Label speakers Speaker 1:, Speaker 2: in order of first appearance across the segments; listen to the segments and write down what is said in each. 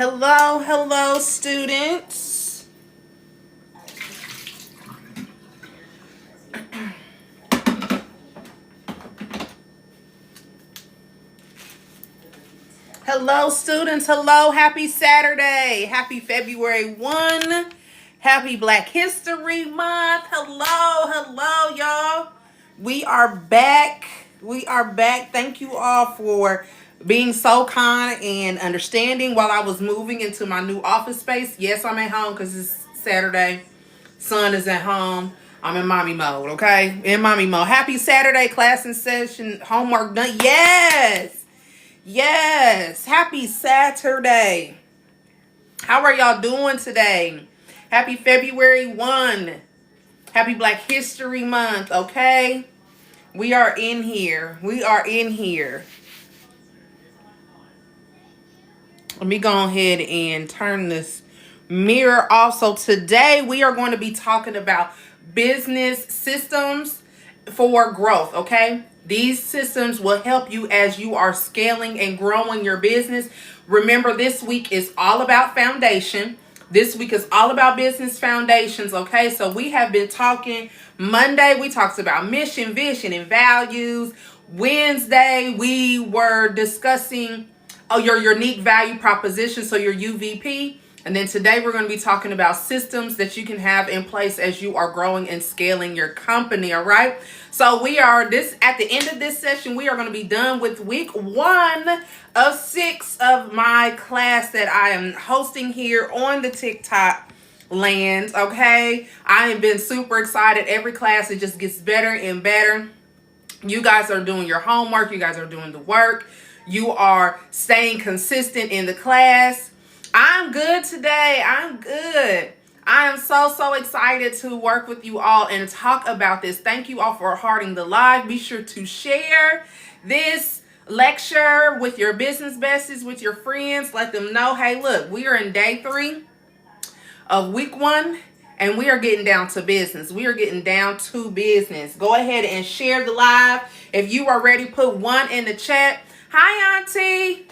Speaker 1: Hello, students. Hello, students. Hello, happy Saturday. Happy February 1. Happy Black History Month. Hello, y'all. We are back. Thank you all for being so kind and understanding while I was moving into my new office space. Yes, I'm at home because it's Saturday. Son is at home. I'm in mommy mode, okay? In mommy mode. Happy Saturday, class in session, homework done. Yes. Happy Saturday. How are y'all doing today? Happy February 1. Happy Black History Month, okay? We are in here. Let me go ahead and turn this mirror off. So today we are going to be talking about business systems for growth, okay? These systems will help you as you are scaling and growing your business. Remember, this week is all about foundation. This week is all about business foundations, okay? So we have been talking. Monday, we talked about mission, vision, and values. Wednesday, we were discussing your unique value proposition, so your UVP. And then today we're going to be talking about systems that you can have in place as you are growing and scaling your company, all right? So we are at the end of this session, we are going to be done with week 1 of 6 of my class that I am hosting here on the TikTok land, okay? I have been super excited. Every class, it just gets better and better. You guys are doing your homework. You guys are doing the work. You are staying consistent in the class. I'm good today. I'm good. I am so excited to work with you all and talk about this. Thank you all for hearting the live. Be sure to share this lecture with your business besties, with your friends. Let them know, hey, look, we are in day 3 of week 1. And we are getting down to business. Go ahead and share the live. If you are ready, put 1 in the chat. Hi, Auntie.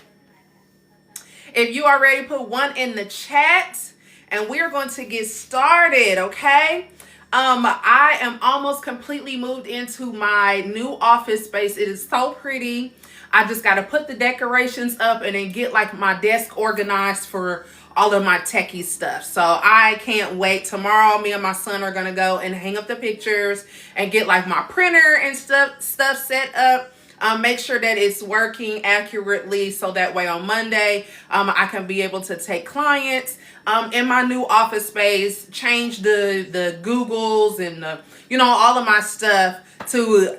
Speaker 1: If you are ready, put 1 in the chat. And we are going to get started, okay? I am almost completely moved into my new office space. It is so pretty. I just got to put the decorations up and then get like my desk organized for all of my techie stuff. So I can't wait. Tomorrow, me and my son are going to go and hang up the pictures and get like my printer and stuff set up. Make sure that it's working accurately so that way on Monday, I can be able to take clients in my new office space, change the Googles and all of my stuff to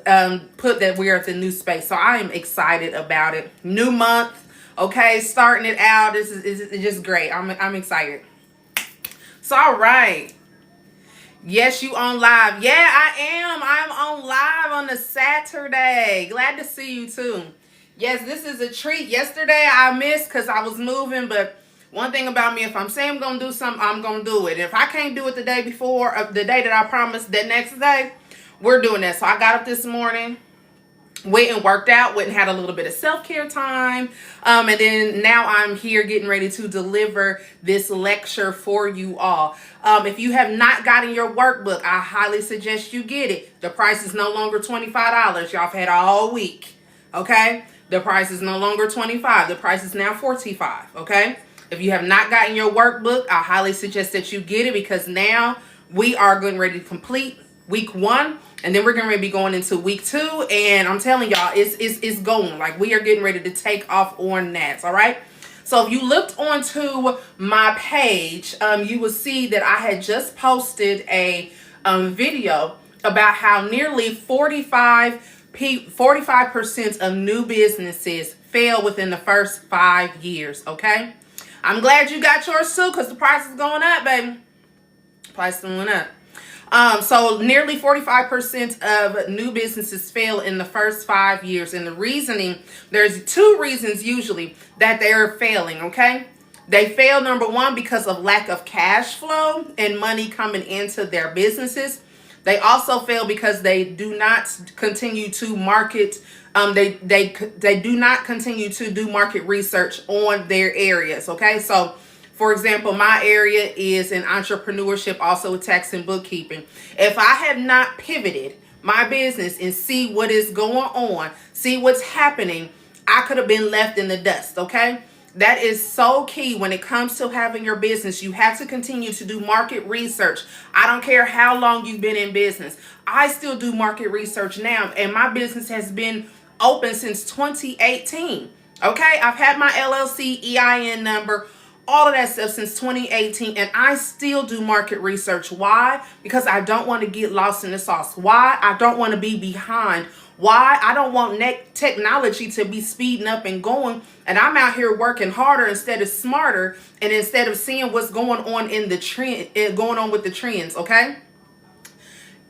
Speaker 1: put that we're at the new space. So I am excited about it. New month, okay, starting it out. This is just great. I'm excited. So all right. Yes, you on live. Yeah, I am. I'm on live on a Saturday. Glad to see you too. Yes, this is a treat. Yesterday I missed because I was moving, but one thing about me, if I'm saying I'm going to do something, I'm going to do it. If I can't do it the day before, the day that I promised, the next day, we're doing that. So I got up this morning, went and worked out, went and had a little bit of self-care time. And then now I'm here getting ready to deliver this lecture for you all. If you have not gotten your workbook, I highly suggest you get it. The price is no longer $25. Y'all have had it all week. Okay? The price is no longer $25. The price is now $45. Okay? If you have not gotten your workbook, I highly suggest that you get it because now we are getting ready to complete week 1. And then we're going to be going into week 2. And I'm telling y'all, it's going. Like, we are getting ready to take off on that. All right? So if you looked onto my page, you will see that I had just posted a video about how nearly 45% of new businesses fail within the first 5 years. Okay? I'm glad you got yours too because the price is going up, baby. Price is going up. So nearly 45% of new businesses fail in the first 5 years. And the reasoning, there's 2 reasons usually that they're failing, okay? They fail, number 1, because of lack of cash flow and money coming into their businesses. They also fail because they do not continue to market They do not continue to do market research on their areas. Okay, so for example, my area is in entrepreneurship, also tax and bookkeeping. If I have not pivoted my business and see what is going on, see what's happening, I could have been left in the dust. Okay, that is so key when it comes to having your business. You have to continue to do market research. I don't care how long you've been in business. I still do market research now, and my business has been open since 2018. Okay, I've had my LLC, EIN number, all of that stuff since 2018, and I still do market research. Why? Because I don't want to get lost in the sauce. Why? I don't want to be behind. Why? I don't want technology to be speeding up and going, and I'm out here working harder instead of smarter, and instead of seeing what's going on in the trend, going on with the trends. Okay,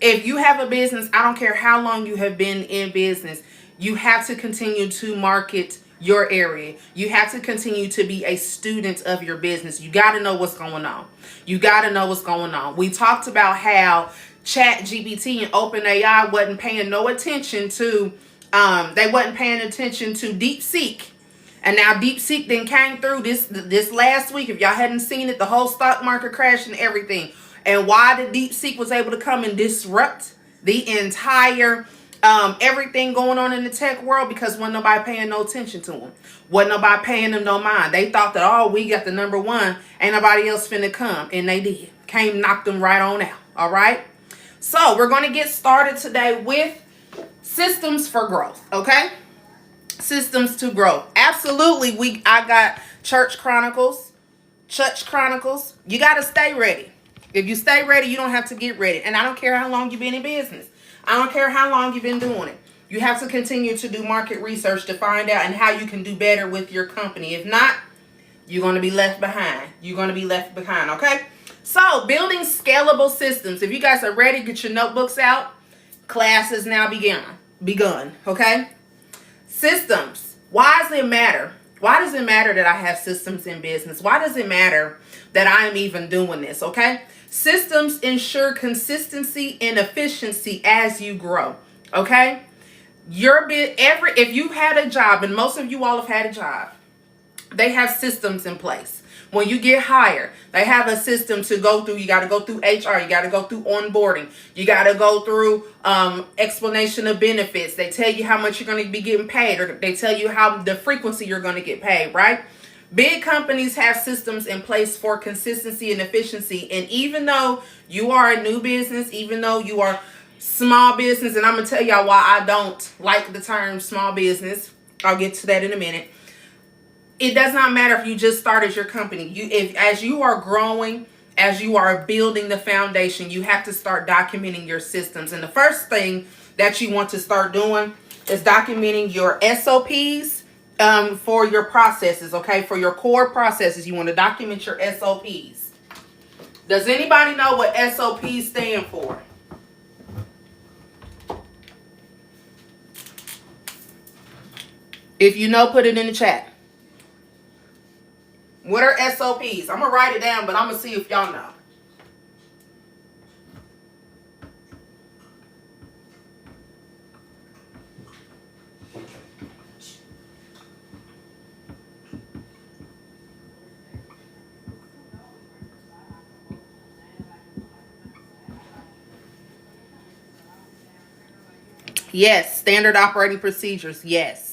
Speaker 1: if you have a business, I don't care how long you have been in business, you have to continue to market your area. You have to continue to be a student of your business. You got to know what's going on. You got to know what's going on. We talked about how ChatGPT and OpenAI wasn't paying no attention to, they wasn't paying attention to DeepSeek. And now DeepSeek then came through this last week. If y'all hadn't seen it, the whole stock market crashed and everything. And why did DeepSeek was able to come and disrupt the entire everything going on in the tech world? Because wasn't nobody paying no attention to them. Wasn't nobody paying them no mind. They thought that, oh, we got the number one, ain't nobody else finna come. And they did. Came, knocked them right on out. All right. So we're going to get started today with systems for growth. Okay. Systems to growth. Absolutely. I got Church Chronicles. You got to stay ready. If you stay ready, you don't have to get ready. And I don't care how long you've been in business. I don't care how long you've been doing it. You have to continue to do market research to find out and how you can do better with your company. If not, you're going to be left behind. Okay? So, building scalable systems. If you guys are ready, get your notebooks out. Class is now begun. Okay? Systems. Why does it matter? Why does it matter that I have systems in business? Why does it matter that I'm even doing this? Okay? Systems ensure consistency and efficiency as you grow. Okay? If you had a job, and most of you all have had a job, they have systems in place. When you get hired, they have a system to go through. You got to go through HR. You got to go through onboarding. You got to go through explanation of benefits. They tell you how much you're going to be getting paid, or they tell you how the frequency you're going to get paid, right? Big companies have systems in place for consistency and efficiency. And even though you are a new business, even though you are small business, and I'm going to tell y'all why I don't like the term small business. I'll get to that in a minute. It does not matter if you just started your company. As you are growing, as you are building the foundation, you have to start documenting your systems. And the first thing that you want to start doing is documenting your SOPs for your processes, okay? For your core processes, you want to document your SOPs. Does anybody know what SOPs stand for? If you know, put it in the chat. What are SOPs? I'm going to write it down, but I'm going to see if y'all know. Yes, standard operating procedures. Yes.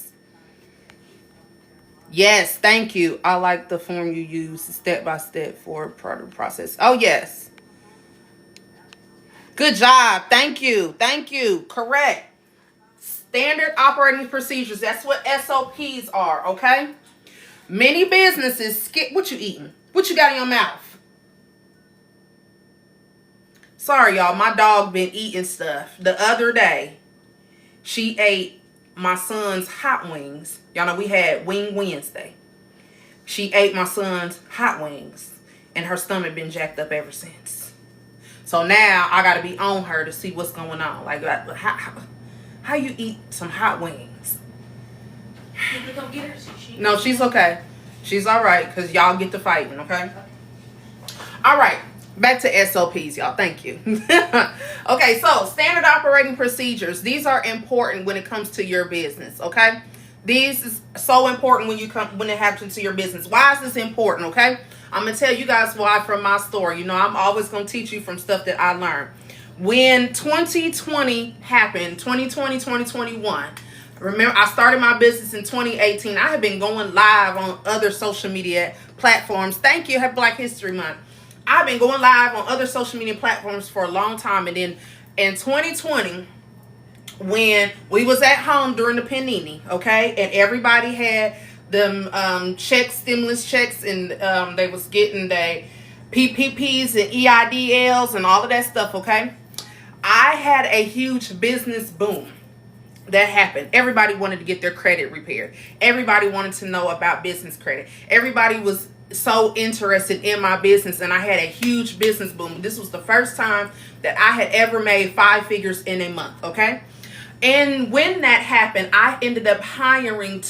Speaker 1: Yes, thank you. I like the form you use step by step for product process. Oh, yes. Good job. Thank you. Correct. Standard operating procedures. That's what SOPs are, okay? Many businesses skip. What you eating? What you got in your mouth? Sorry, y'all. My dog been eating stuff. The other day, she ate my son's hot wings. Y'all know we had Wing Wednesday. She ate my son's hot wings, and her stomach been jacked up ever since. So now I got to be on her to see what's going on. Like, how you eat some hot wings?
Speaker 2: Did we go get her?
Speaker 1: No, she's okay. She's all right because y'all get to fighting, okay? All right. Back to SOPs, y'all. Thank you. Okay, so standard operating procedures. These are important when it comes to your business, okay? These is so important when it happens to your business. Why is this important, okay? I'm going to tell you guys why from my story. You know, I'm always going to teach you from stuff that I learned. When 2020 happened, 2020, 2021, remember, I started my business in 2018. I have been going live on other social media platforms. Thank you. Happy Black History Month. I've been going live on other social media platforms for a long time. And then in 2020, when we was at home during the panini, okay, and everybody had them stimulus checks, and they was getting the PPPs and EIDLs and all of that stuff, okay, I had a huge business boom that happened. Everybody wanted to get their credit repaired. Everybody wanted to know about business credit. Everybody was so interested in my business, and I had a huge business boom. This was the first time that I had ever made 5 figures in a month, okay? And when that happened, I ended up hiring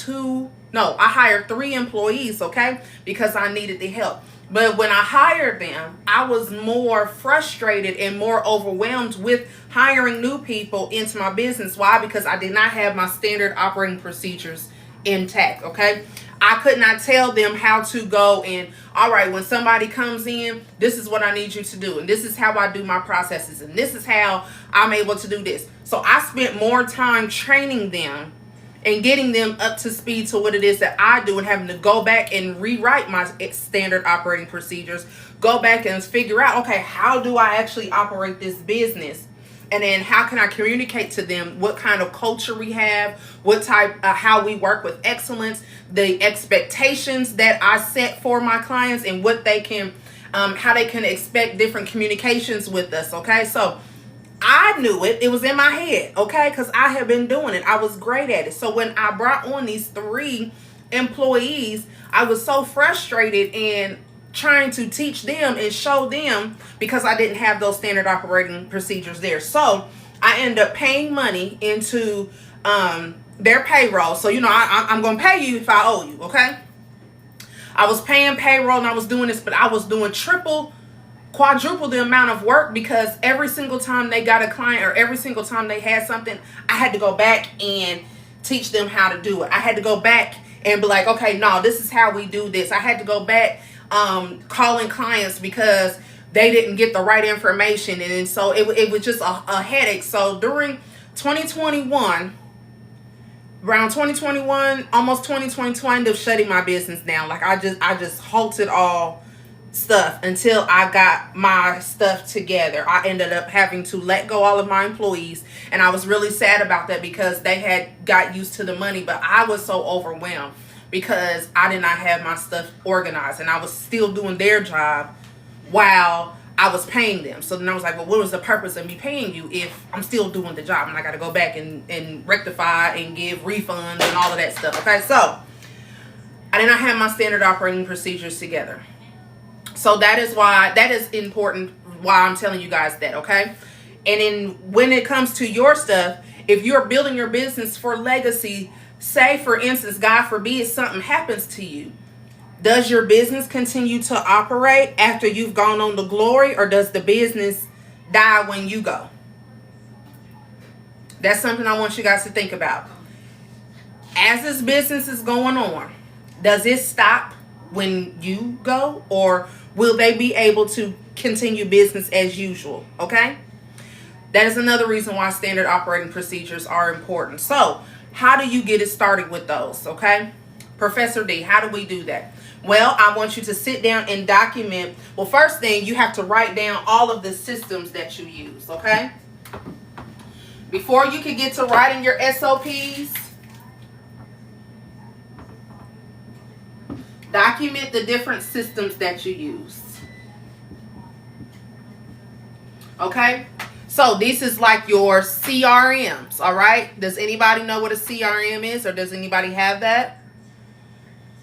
Speaker 1: I hired 3 employees, okay? Because I needed the help. But when I hired them, I was more frustrated and more overwhelmed with hiring new people into my business. Why? Because I did not have my standard operating procedures intact, okay? I could not tell them how to go and, all right, when somebody comes in, this is what I need you to do. And this is how I do my processes. And this is how I'm able to do this. So I spent more time training them and getting them up to speed to what it is that I do, and having to go back and rewrite my standard operating procedures, go back and figure out, okay, how do I actually operate this business? And then how can I communicate to them what kind of culture we have, what type, how we work with excellence, the expectations that I set for my clients, and what they can, how they can expect different communications with us. Okay, so I knew it. It was in my head, okay, because I have been doing it. I was great at it. So when I brought on these 3 employees, I was so frustrated and trying to teach them and show them, because I didn't have those standard operating procedures there. So I ended up paying money into their payroll. So, you know, I'm going to pay you if I owe you, okay? I was paying payroll and I was doing this, but I was doing quadruple the amount of work, because every single time they got a client or every single time they had something, I had to go back and teach them how to do it. I had to go back and be like, okay, no, this is how we do this. I had to go back calling clients because they didn't get the right information. And so it was just a headache. So during 2021, around 2021, almost 2022, I ended up shutting my business down. Like I just halted all stuff until I got my stuff together. I ended up having to let go all of my employees, and I was really sad about that because they had got used to the money, but I was so overwhelmed because I did not have my stuff organized, and I was still doing their job while I was paying them. So then I was like, well, what was the purpose of me paying you if I'm still doing the job and I got to go back and rectify and give refunds and all of that stuff? Okay, so I did not have my standard operating procedures together. So that is important why I'm telling you guys that, okay? And then when it comes to your stuff, if you're building your business for legacy, say for instance, God forbid something happens to you, does your business continue to operate after you've gone on to glory, or does the business die when you go? That's something I want you guys to think about. As this business is going on, does it stop when you go, or will they be able to continue business as usual? Okay, that is another reason why standard operating procedures are important. So how do you get it started with those? Okay, Professor D, how do we do that? Well, I want you to sit down and document. Well, first thing, you have to write down all of the systems that you use. Okay, before you can get to writing your SOPs, document the different systems that you use. Okay, so this is like your CRMs. All right, does anybody know what a CRM is, or does anybody have that?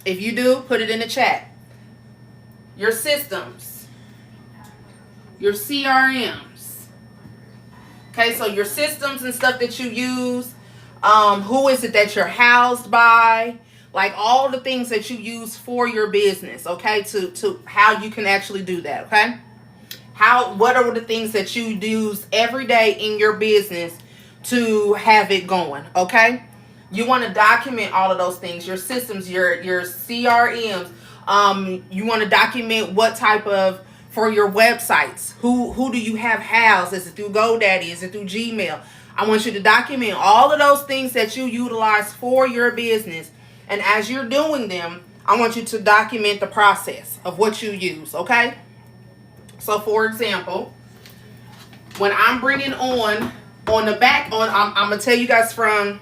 Speaker 1: If you do, put it in the chat. Your systems, your CRMs. Okay, so your systems and stuff that you use. Who is it that you're housed by? Like all the things that you use for your business, okay, to how you can actually do that, okay? What are the things that you use every day in your business to have it going, okay? You want to document all of those things, your systems, your CRMs. You want to document what type of, for your websites, who do you have housed? Is it through GoDaddy? Is it through Gmail? I want you to document all of those things that you utilize for your business. And as you're doing them, I want you to document the process of what you use, okay? So for example, when I'm bringing on the back on, I'm gonna tell you guys from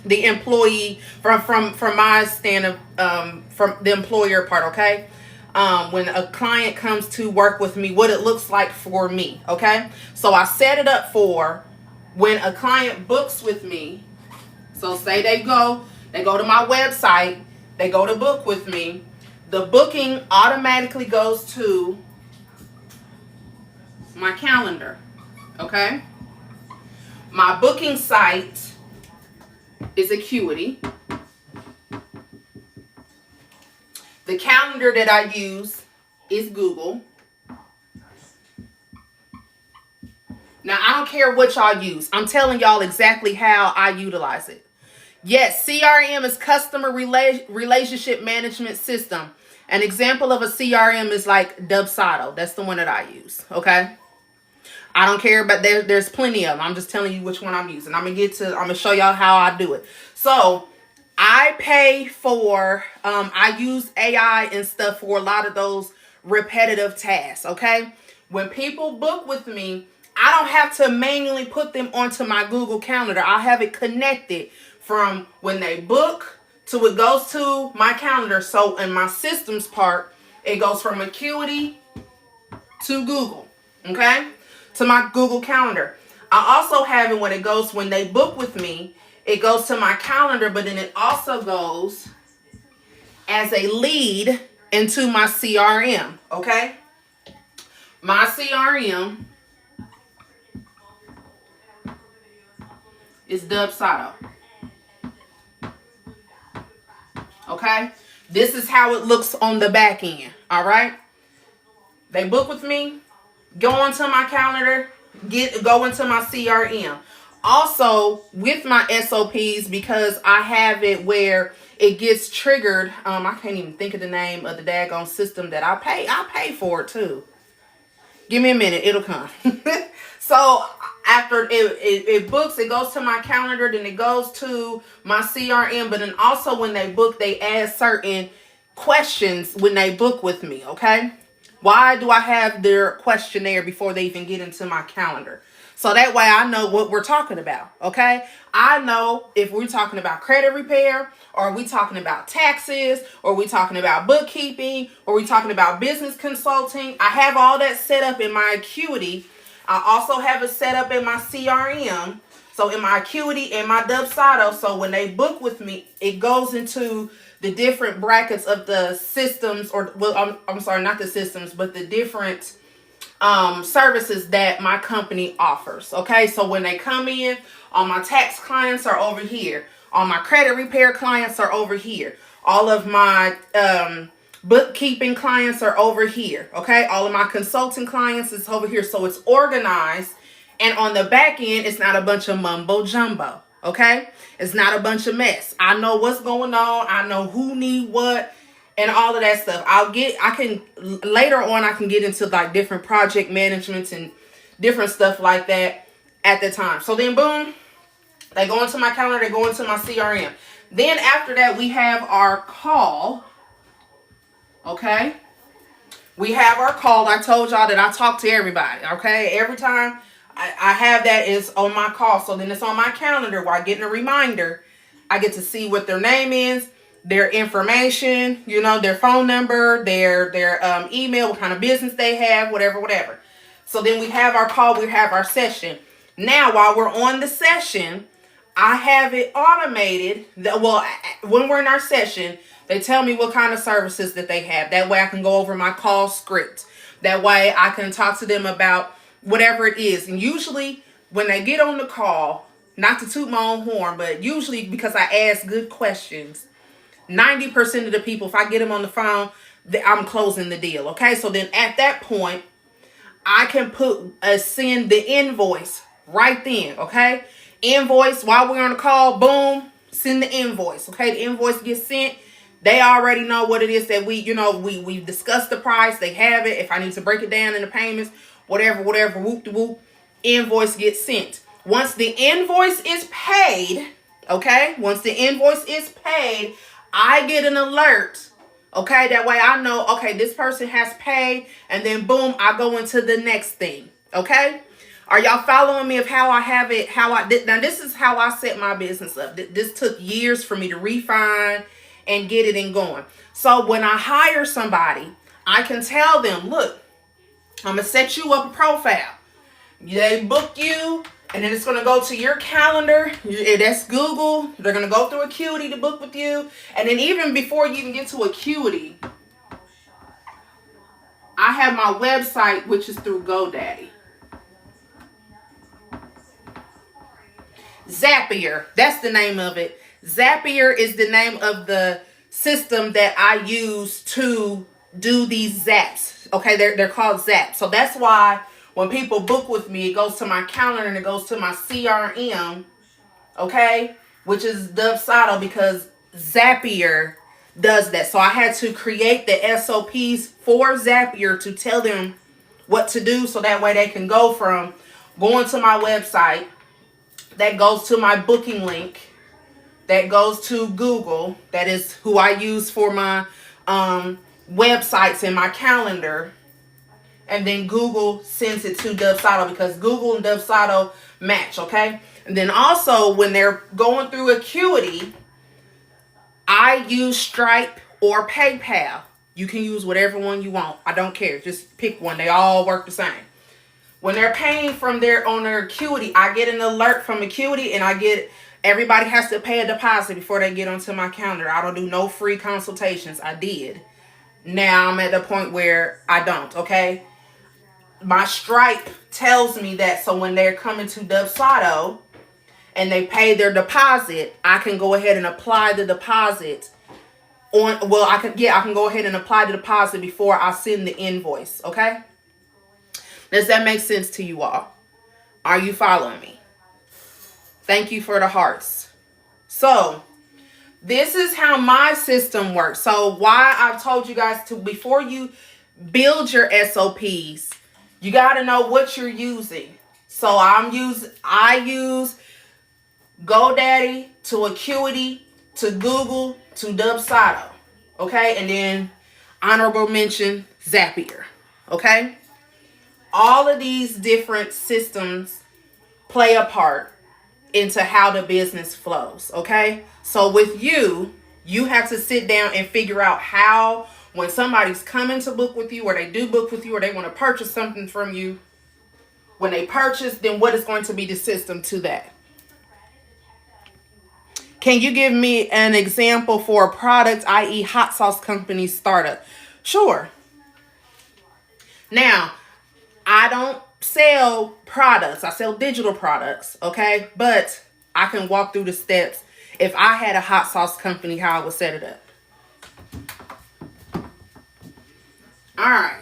Speaker 1: the employee, from my stand of from the employer part, okay? When a client comes to work with me, what it looks like for me, okay? So I set it up for when a client books with me. So say they go to my website, they go to book with me, the booking automatically goes to my calendar, okay? My booking site is Acuity. The calendar that I use is Google. Now, I don't care what y'all use. I'm telling y'all exactly how I utilize it. Yes, CRM is customer relationship management system. An example of a CRM is like Dubsado. That's the one that I use, okay? I don't care, but there's plenty of them. I'm just telling you which one I'm using. I'm gonna show y'all how I do it. So I pay for, I use AI and stuff for a lot of those repetitive tasks, okay? When people book with me, I don't have to manually put them onto my Google Calendar. I have it connected from when they book to it goes to my calendar. So in my systems part, it goes from Acuity to Google, okay? To my Google Calendar. I also have it when they book with me, it goes to my calendar, but then it also goes as a lead into my CRM, okay? My CRM is Dubsado. Okay? This is how it looks on the back end, all right? They book with me, go onto my calendar, go into my CRM. Also, with my SOPs, because I have it where it gets triggered. I can't even think of the name of the daggone system that I pay for it too. Give me a minute, it'll come. So after it books, it goes to my calendar, then it goes to my CRM. But then also when they book, they add certain questions when they book with me, okay? Why do I have their questionnaire before they even get into my calendar? So that way I know what we're talking about, okay? I know if we're talking about credit repair, or are we talking about taxes, or are we talking about bookkeeping, or are we talking about business consulting. I have all that set up in my Acuity. I also have it set up in my CRM. So in my Acuity and my Dubsado, so when they book with me, it goes into the different brackets of the systems, or well, I'm sorry, not the systems, but the different services that my company offers. Okay, so when they come in, all my tax clients are over here. All my credit repair clients are over here. All of my bookkeeping clients are over here. Okay, all of my consulting clients is over here. So it's organized, and on the back end, it's not a bunch of mumbo jumbo. Okay, it's not a bunch of mess. I know what's going on. I know who need what. And all of that stuff. Later on, I can get into like different project managements and different stuff like that at the time. So then boom, they go into my calendar, they go into my CRM. Then after that, we have our call. Okay. We have our call. I told y'all that I talk to everybody. Okay. Every time I have that is on my call. So then it's on my calendar where I get a reminder. I get to see what their name is, their information, their phone number, their email, what kind of business they have, whatever. So then we have our call, we have our session. Now, while we're on the session, I have it automated. When we're in our session, they tell me what kind of services that they have. That way I can go over my call script. That way I can talk to them about whatever it is. And usually when they get on the call, not to toot my own horn, but usually because I ask good questions, 90% of the people, if I get them on the phone, I'm closing the deal. Okay, so then at that point, I can send the invoice right then, okay? Invoice, while we're on the call, boom, send the invoice, okay? The invoice gets sent. They already know what it is that we've discussed the price. They have it. If I need to break it down into payments, whatever, whoop de whoop, invoice gets sent. Once the invoice is paid, okay? Once the invoice is paid, I get an alert. Okay, that way I know, okay, this person has paid, and then boom, I go into the next thing. Okay? Are y'all following me of how I have it, now this is how I set my business up. This took years for me to refine and get it in going. So when I hire somebody, I can tell them, look, I'm going to set you up a profile. They book you, and then it's going to go to your calendar. That's Google. They're going to go through Acuity to book with you. And then even before you even get to Acuity, I have my website, which is through GoDaddy. Zapier, that's the name of it. Zapier is the name of the system that I use to do these zaps. Okay, they're called zaps. So that's why when people book with me, it goes to my calendar and it goes to my CRM, okay, which is Dubsado, because Zapier does that. So I had to create the SOPs for Zapier to tell them what to do, so that way they can go from going to my website, that goes to my booking link, that goes to Google, that is who I use for my websites and my calendar. And then Google sends it to Dubsado, because Google and Dubsado match, okay? And then also, when they're going through Acuity, I use Stripe or PayPal. You can use whatever one you want. I don't care. Just pick one. They all work the same. When they're paying on their Acuity, I get an alert from Acuity, and everybody has to pay a deposit before they get onto my calendar. I don't do no free consultations. I did. Now I'm at the point where I don't, okay? My Stripe tells me that, so when they're coming to Dubsado and they pay their deposit, I can go ahead and apply the deposit I can go ahead and apply the deposit before I send the invoice, okay? Does that make sense to you all? Are you following me? Thank you for the hearts. So, this is how my system works. So, why I've told you guys to, before you build your SOPs, you got to know what you're using. So I use GoDaddy to Acuity to Google to Dubsado. Okay? And then honorable mention Zapier. Okay? All of these different systems play a part into how the business flows. Okay? So with you have to sit down and figure out how, when somebody's coming to book with you, or they do book with you, or they want to purchase something from you, when they purchase, then what is going to be the system to that? Can you give me an example for a product, i.e. hot sauce company startup? Sure. Now, I don't sell products. I sell digital products, okay? But I can walk through the steps if I had a hot sauce company, how I would set it up. All right.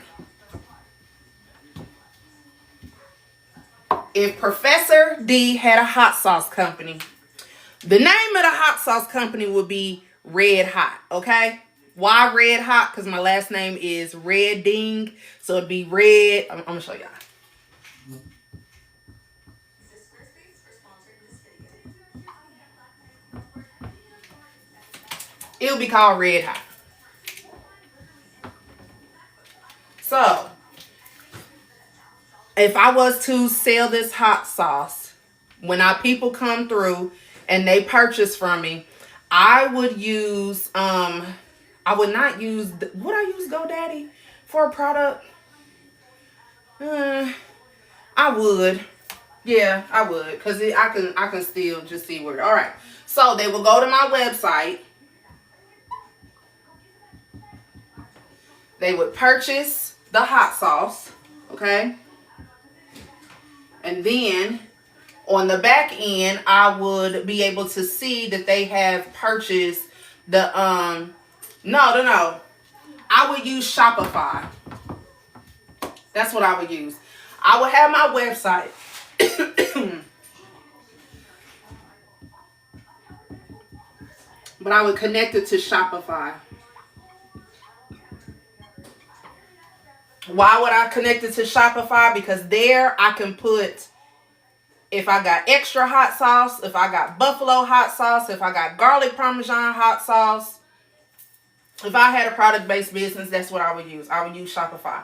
Speaker 1: If Professor D had a hot sauce company, the name of the hot sauce company would be Red Hot, okay? Why Red Hot? Because my last name is Red Ding, so it'd be Red. I'm going to show y'all. It'll be called Red Hot. So, if I was to sell this hot sauce, when our people come through and they purchase from me, I would use, I would not use, would I use GoDaddy for a product? I would. Yeah, I would. Because I can still just see where, all right. So, they will go to my website. They would purchase the hot sauce, okay? And then on the back end, I would be able to see that they have purchased the, no. I would use Shopify. That's what I would use. I would have my website. But I would connect it to Shopify. Why would I connect it to Shopify? Because there I can put, if I got extra hot sauce, if I got buffalo hot sauce, if I got garlic parmesan hot sauce, if I had a product-based business, that's what I would use. I would use Shopify.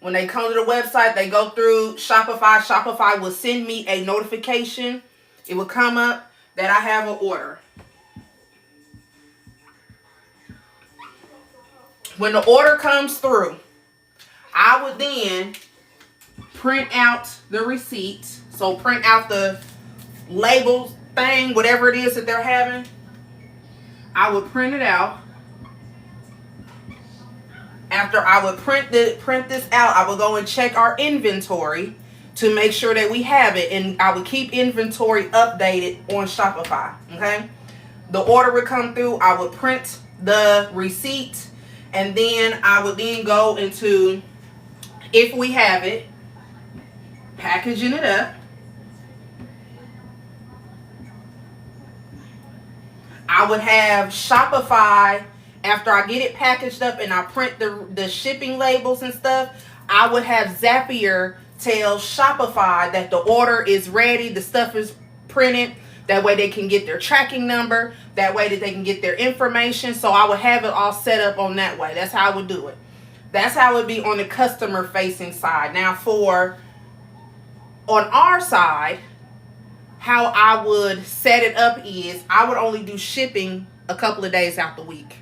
Speaker 1: When they come to the website, they go through Shopify. Shopify will send me a notification. It will come up that I have an order. When the order comes through, I would then print out the receipt. So print out the label thing, whatever it is that they're having. I would print it out. After I would print this out, I would go and check our inventory to make sure that we have it. And I would keep inventory updated on Shopify. Okay. The order would come through. I would print the receipt. And then I would then go into, if we have it, packaging it up. I would have Shopify, after I get it packaged up and I print the shipping labels and stuff, I would have Zapier tell Shopify that the order is ready, the stuff is printed. That way they can get their tracking number. That way that they can get their information. So I would have it all set up on that way. That's how I would do it. That's how it would be on the customer facing side. Now on our side, how I would set it up is I would only do shipping a couple of days out the week.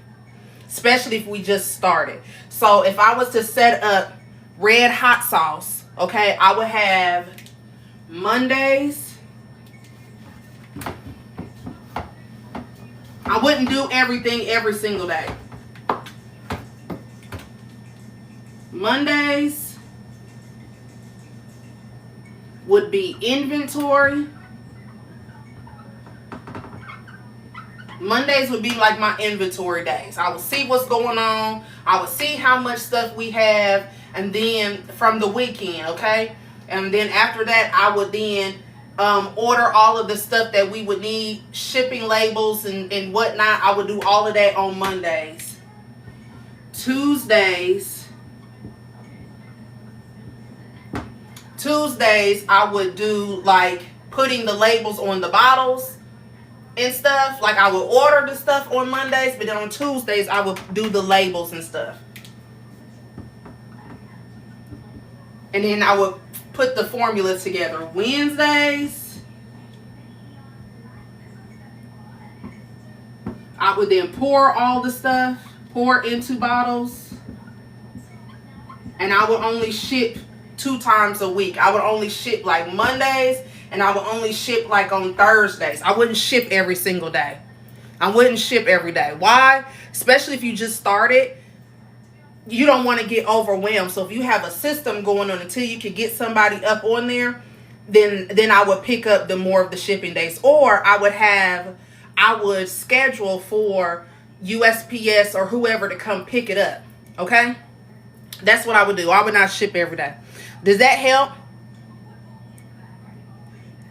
Speaker 1: Especially if we just started. So if I was to set up red hot sauce, okay, I would have Mondays. I wouldn't do everything every single day. Mondays would be inventory. Mondays would be like my inventory days. I would see what's going on. I would see how much stuff we have. And then from the weekend, okay? And then after that, I would then order all of the stuff that we would need, shipping labels and whatnot. I would do all of that on Mondays. Tuesdays, I would do like putting the labels on the bottles and stuff. Like I would order the stuff on Mondays, but then on Tuesdays, I would do the labels and stuff. And then I would put the formula together. Wednesdays, I would then pour all the stuff, pour into bottles, and I would only ship 2 times a week. I would only ship like Mondays, and I would only ship like on Thursdays. I wouldn't ship every single day. I wouldn't ship every day. Why? Especially if you just started. You don't want to get overwhelmed. So if you have a system going on until you can get somebody up on there, then I would pick up the more of the shipping days. Or I would schedule for USPS or whoever to come pick it up. Okay? That's what I would do. I would not ship every day. Does that help?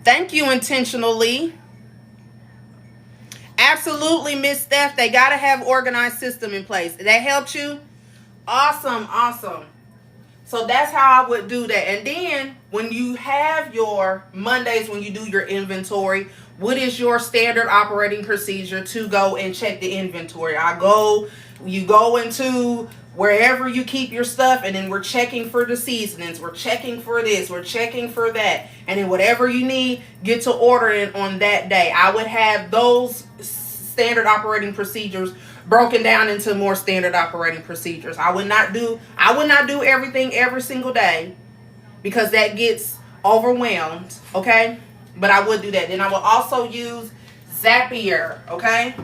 Speaker 1: Thank you, Intentionally. Absolutely, Miss Steph. They got to have organized system in place. That helped you? Awesome. So that's how I would do that. And then when you have your Mondays, when you do your inventory, what is your standard operating procedure to go and check the inventory? You go into wherever you keep your stuff, and then we're checking for the seasonings. We're checking for this. We're checking for that. And then whatever you need, get to ordering on that day. I would have those standard operating procedures broken down into more standard operating procedures. I would not do everything every single day because that gets overwhelmed, okay? But I would do that. Then I will also use Zapier, okay?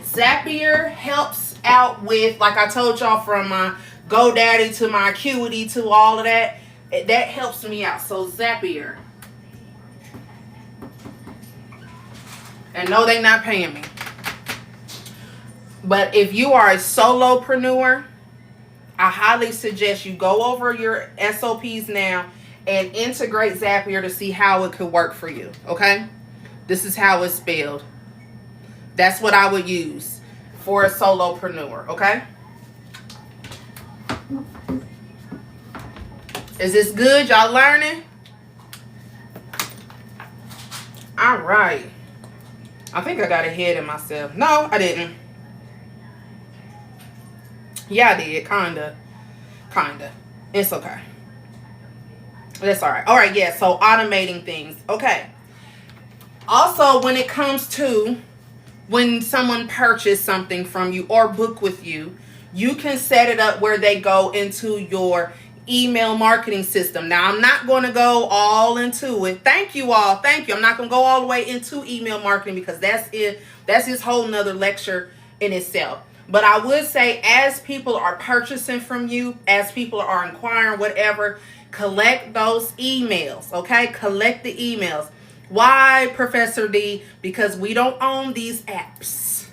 Speaker 1: Zapier helps out with, like I told y'all, from my GoDaddy to my Acuity to all of that. That helps me out. So Zapier. And no, they're not paying me. But if you are a solopreneur I highly suggest you go over your SOPs now and integrate Zapier to see how it could work for you. Okay? This is how it's spelled. That's what I would use for a solopreneur. Okay? Is this good? Y'all learning? All right. I think I got ahead of myself. No, I didn't. Yeah, I did. Kinda. It's okay. That's all right. All right, yeah. So automating things. Okay. Also, when it comes to when someone purchased something from you or book with you, you can set it up where they go into your email marketing system. Now, I'm not going to go all into it. Thank you all. Thank you. I'm not going to go all the way into email marketing because that's it. That's his whole nother lecture in itself. But I would say as people are purchasing from you, as people are inquiring, whatever, collect those emails, okay? Collect the emails. Why, Professor D? Because we don't own these apps.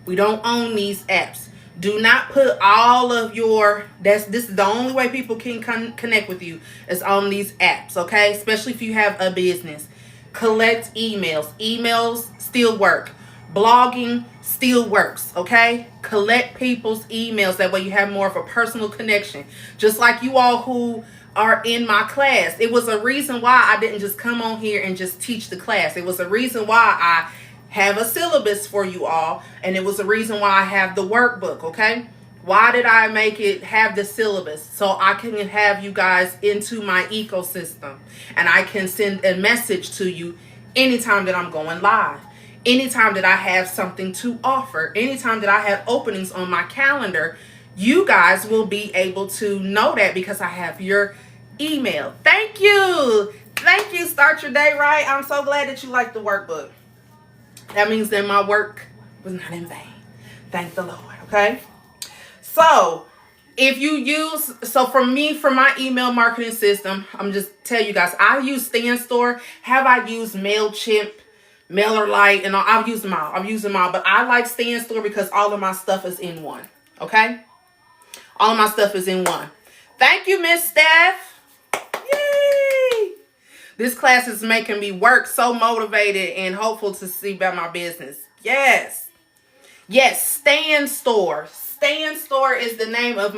Speaker 1: We don't own these apps. Do not put all of your, this is the only way people can connect with you is on these apps, okay? Especially if you have a business. Collect emails. Emails still work. Blogging still works, okay? Collect people's emails. That way you have more of a personal connection. Just like you all who are in my class. It was a reason why I didn't just come on here and just teach the class. It was a reason why I have a syllabus for you all, and it was a reason why I have the workbook, okay? Why did I make it have the syllabus? So I can have you guys into my ecosystem, and I can send a message to you anytime that I'm going live, anytime that I have something to offer, anytime that I have openings on my calendar. You guys will be able to know that because I have your email. Thank you. Thank you. Start your day right. I'm so glad that you like the workbook. That means that my work was not in vain. Thank the Lord. Okay. So if you use, so for me, for my email marketing system, I'm just tell you guys, I use StandStore. Have I used MailChimp, MailerLite, and all? I've used them all. But I like StandStore because all of my stuff is in one. Okay. All of my stuff is in one. Thank you, Miss Steph. Yay! This class is making me work so motivated and hopeful to see about my business. Yes. Yes, StandStore. StandStore is the name of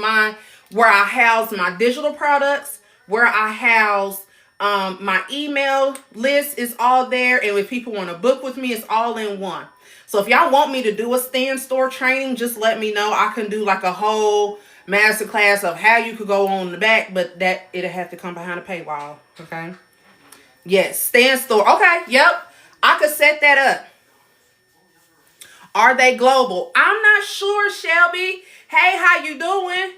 Speaker 1: where I house my digital products, where I house my email list is all there. And if people want to book with me, it's all in one. So if y'all want me to do a StandStore training, just let me know. I can do like a whole master class of how you could go on the back, but that it'll have to come behind a paywall. Okay. Yes, StandStore. Okay. Yep. I could set that up. Are they global? I'm not sure, Shelby. Hey, how you doing?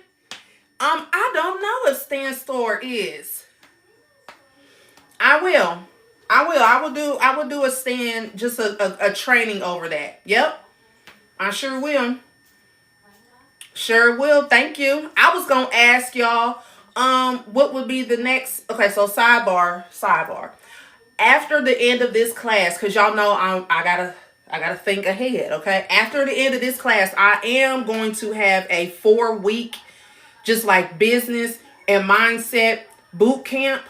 Speaker 1: I don't know if StandStore is. I will do a stand, just a training over that. Yep. I sure will. Sure will. Thank you. I was going to ask y'all, what would be the next, okay, so sidebar. After the end of this class, because y'all know I gotta think ahead, okay? After the end of this class, I am going to have a 4-week, just like business and mindset boot camp.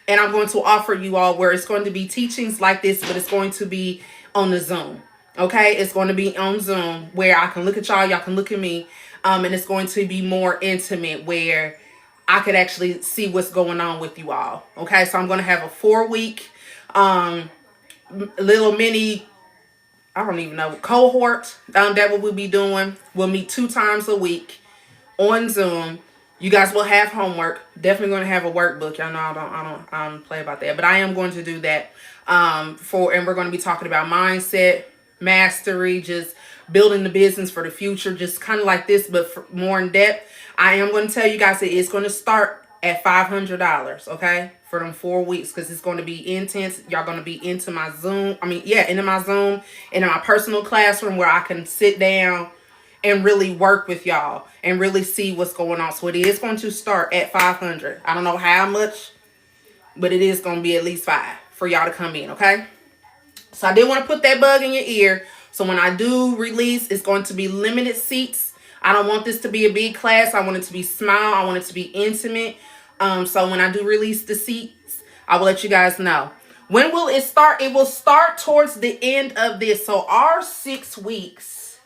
Speaker 1: And I'm going to offer you all where it's going to be teachings like this, but it's going to be on the Zoom. Okay, it's going to be on Zoom where I can look at y'all can look at me. And it's going to be more intimate where I could actually see what's going on with you all. Okay, so I'm going to have a 4-week little mini, I don't even know, cohort that what we'll be doing. We'll meet 2 times a week on Zoom. You guys will have homework. Definitely going to have a workbook. Y'all know I don't play about that, but I am going to do that and we're going to be talking about mindset, mastery, just building the business for the future, just kind of like this, but more in depth. I am going to tell you guys that it's going to start at $500, okay, for them 4 weeks, because it's going to be intense. Y'all going to be into my Zoom. Into my Zoom, into my personal classroom where I can sit down and really work with y'all and really see what's going on. So it is going to start at $500. I don't know how much, but it is going to be at least $5 for y'all to come in, okay? So I did want to put that bug in your ear. So when I do release, it's going to be limited seats. I don't want this to be a big class. I want it to be small. I want it to be intimate. So when I do release the seats, I will let you guys know. When will it start? It will start towards the end of this. So our 6 weeks,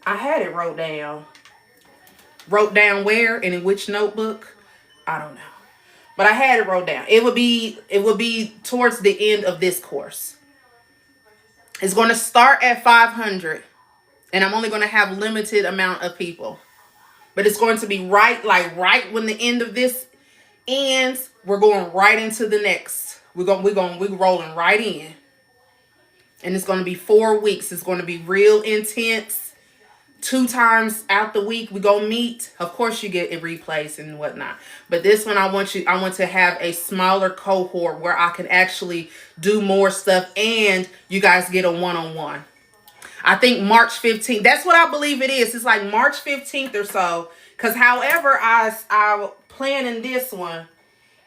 Speaker 1: I had it wrote down. Wrote down where and in which notebook? I don't know. But I had it wrote down. It would be towards the end of this course. It's going to start at 500. And I'm only going to have limited amount of people. But it's going to be right when the end of this ends, we're going right into the next. We're rolling right in. And it's going to be 4 weeks. It's going to be real intense. 2 times out the week we go meet. Of course you get it replays and whatnot. But this one I want to have a smaller cohort where I can actually do more stuff and you guys get a one-on-one. I think March 15th. That's what I believe it is. It's like March 15th or so. Because however I plan in this one,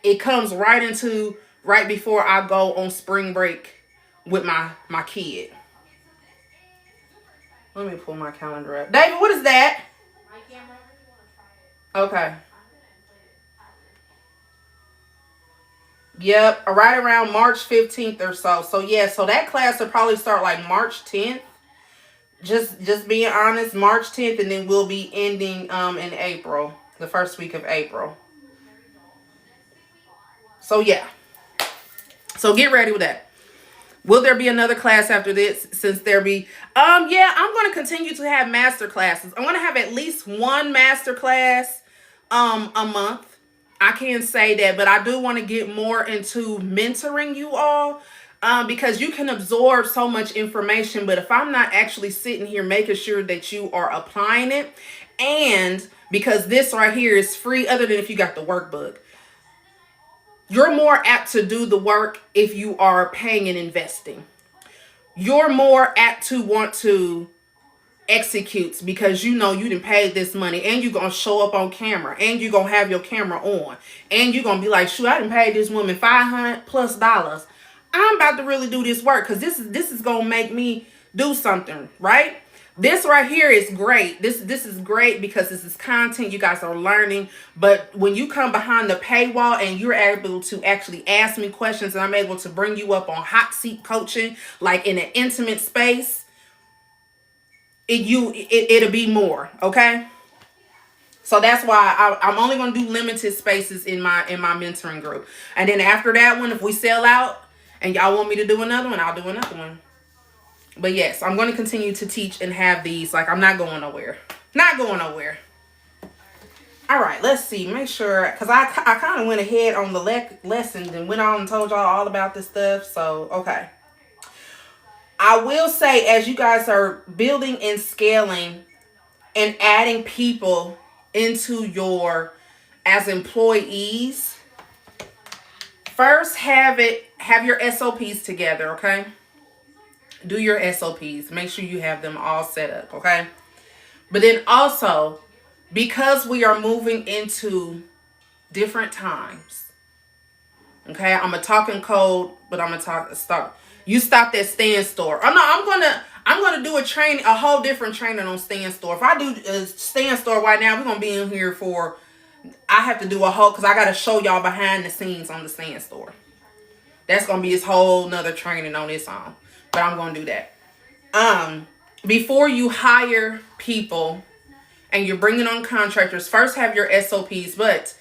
Speaker 1: it comes right before I go on spring break with my kid. Let me pull my calendar up. David, what is that?
Speaker 2: My camera.
Speaker 1: Okay. Yep, right around March 15th or so. So yeah, so that class will probably start like March 10th. Just being honest, March 10th, and then we'll be ending in April, the first week of April. So yeah. So get ready with that. Will there be another class after this? Since there be, yeah, I'm going to continue to have master classes. I want to have at least one master class, a month. I can't say that, but I do want to get more into mentoring you all, because you can absorb so much information. But if I'm not actually sitting here making sure that you are applying it, and because this right here is free, other than if you got the workbook. You're more apt to do the work if you are paying and investing. You're more apt to want to execute because you know you done paid this money and you're going to show up on camera and you're going to have your camera on and you're going to be like, shoot, I done paid this woman $500+. I'm about to really do this work because this is going to make me do something, right? This right here is great. This is great because this is content you guys are learning. But when you come behind the paywall and you're able to actually ask me questions and I'm able to bring you up on hot seat coaching, like in an intimate space, it'll be more, okay? So that's why I'm only going to do limited spaces in my mentoring group. And then after that one, if we sell out and y'all want me to do another one, I'll do another one. But yes, I'm going to continue to teach and have these. Like, I'm not going nowhere. Not going nowhere. All right, let's see. Make sure, because I kind of went ahead on the lessons and went on and told y'all all about this stuff. So, okay. I will say, as you guys are building and scaling and adding people into as employees, first have your SOPs together, okay? Do your SOPs. Make sure you have them all set up, okay? But then also, because we are moving into different times, okay? I'm going to talk in code, but I'm going to stop. You stopped at stand store. Oh, no, I'm gonna do a whole different training on stand store. If I do a stand store right now, we're going to be in here I have to do a whole, because I got to show y'all behind the scenes on the stand store. That's going to be this whole nother training on its own. But I'm going to do that. Before you hire people and you're bringing on contractors, first have your SOPs. But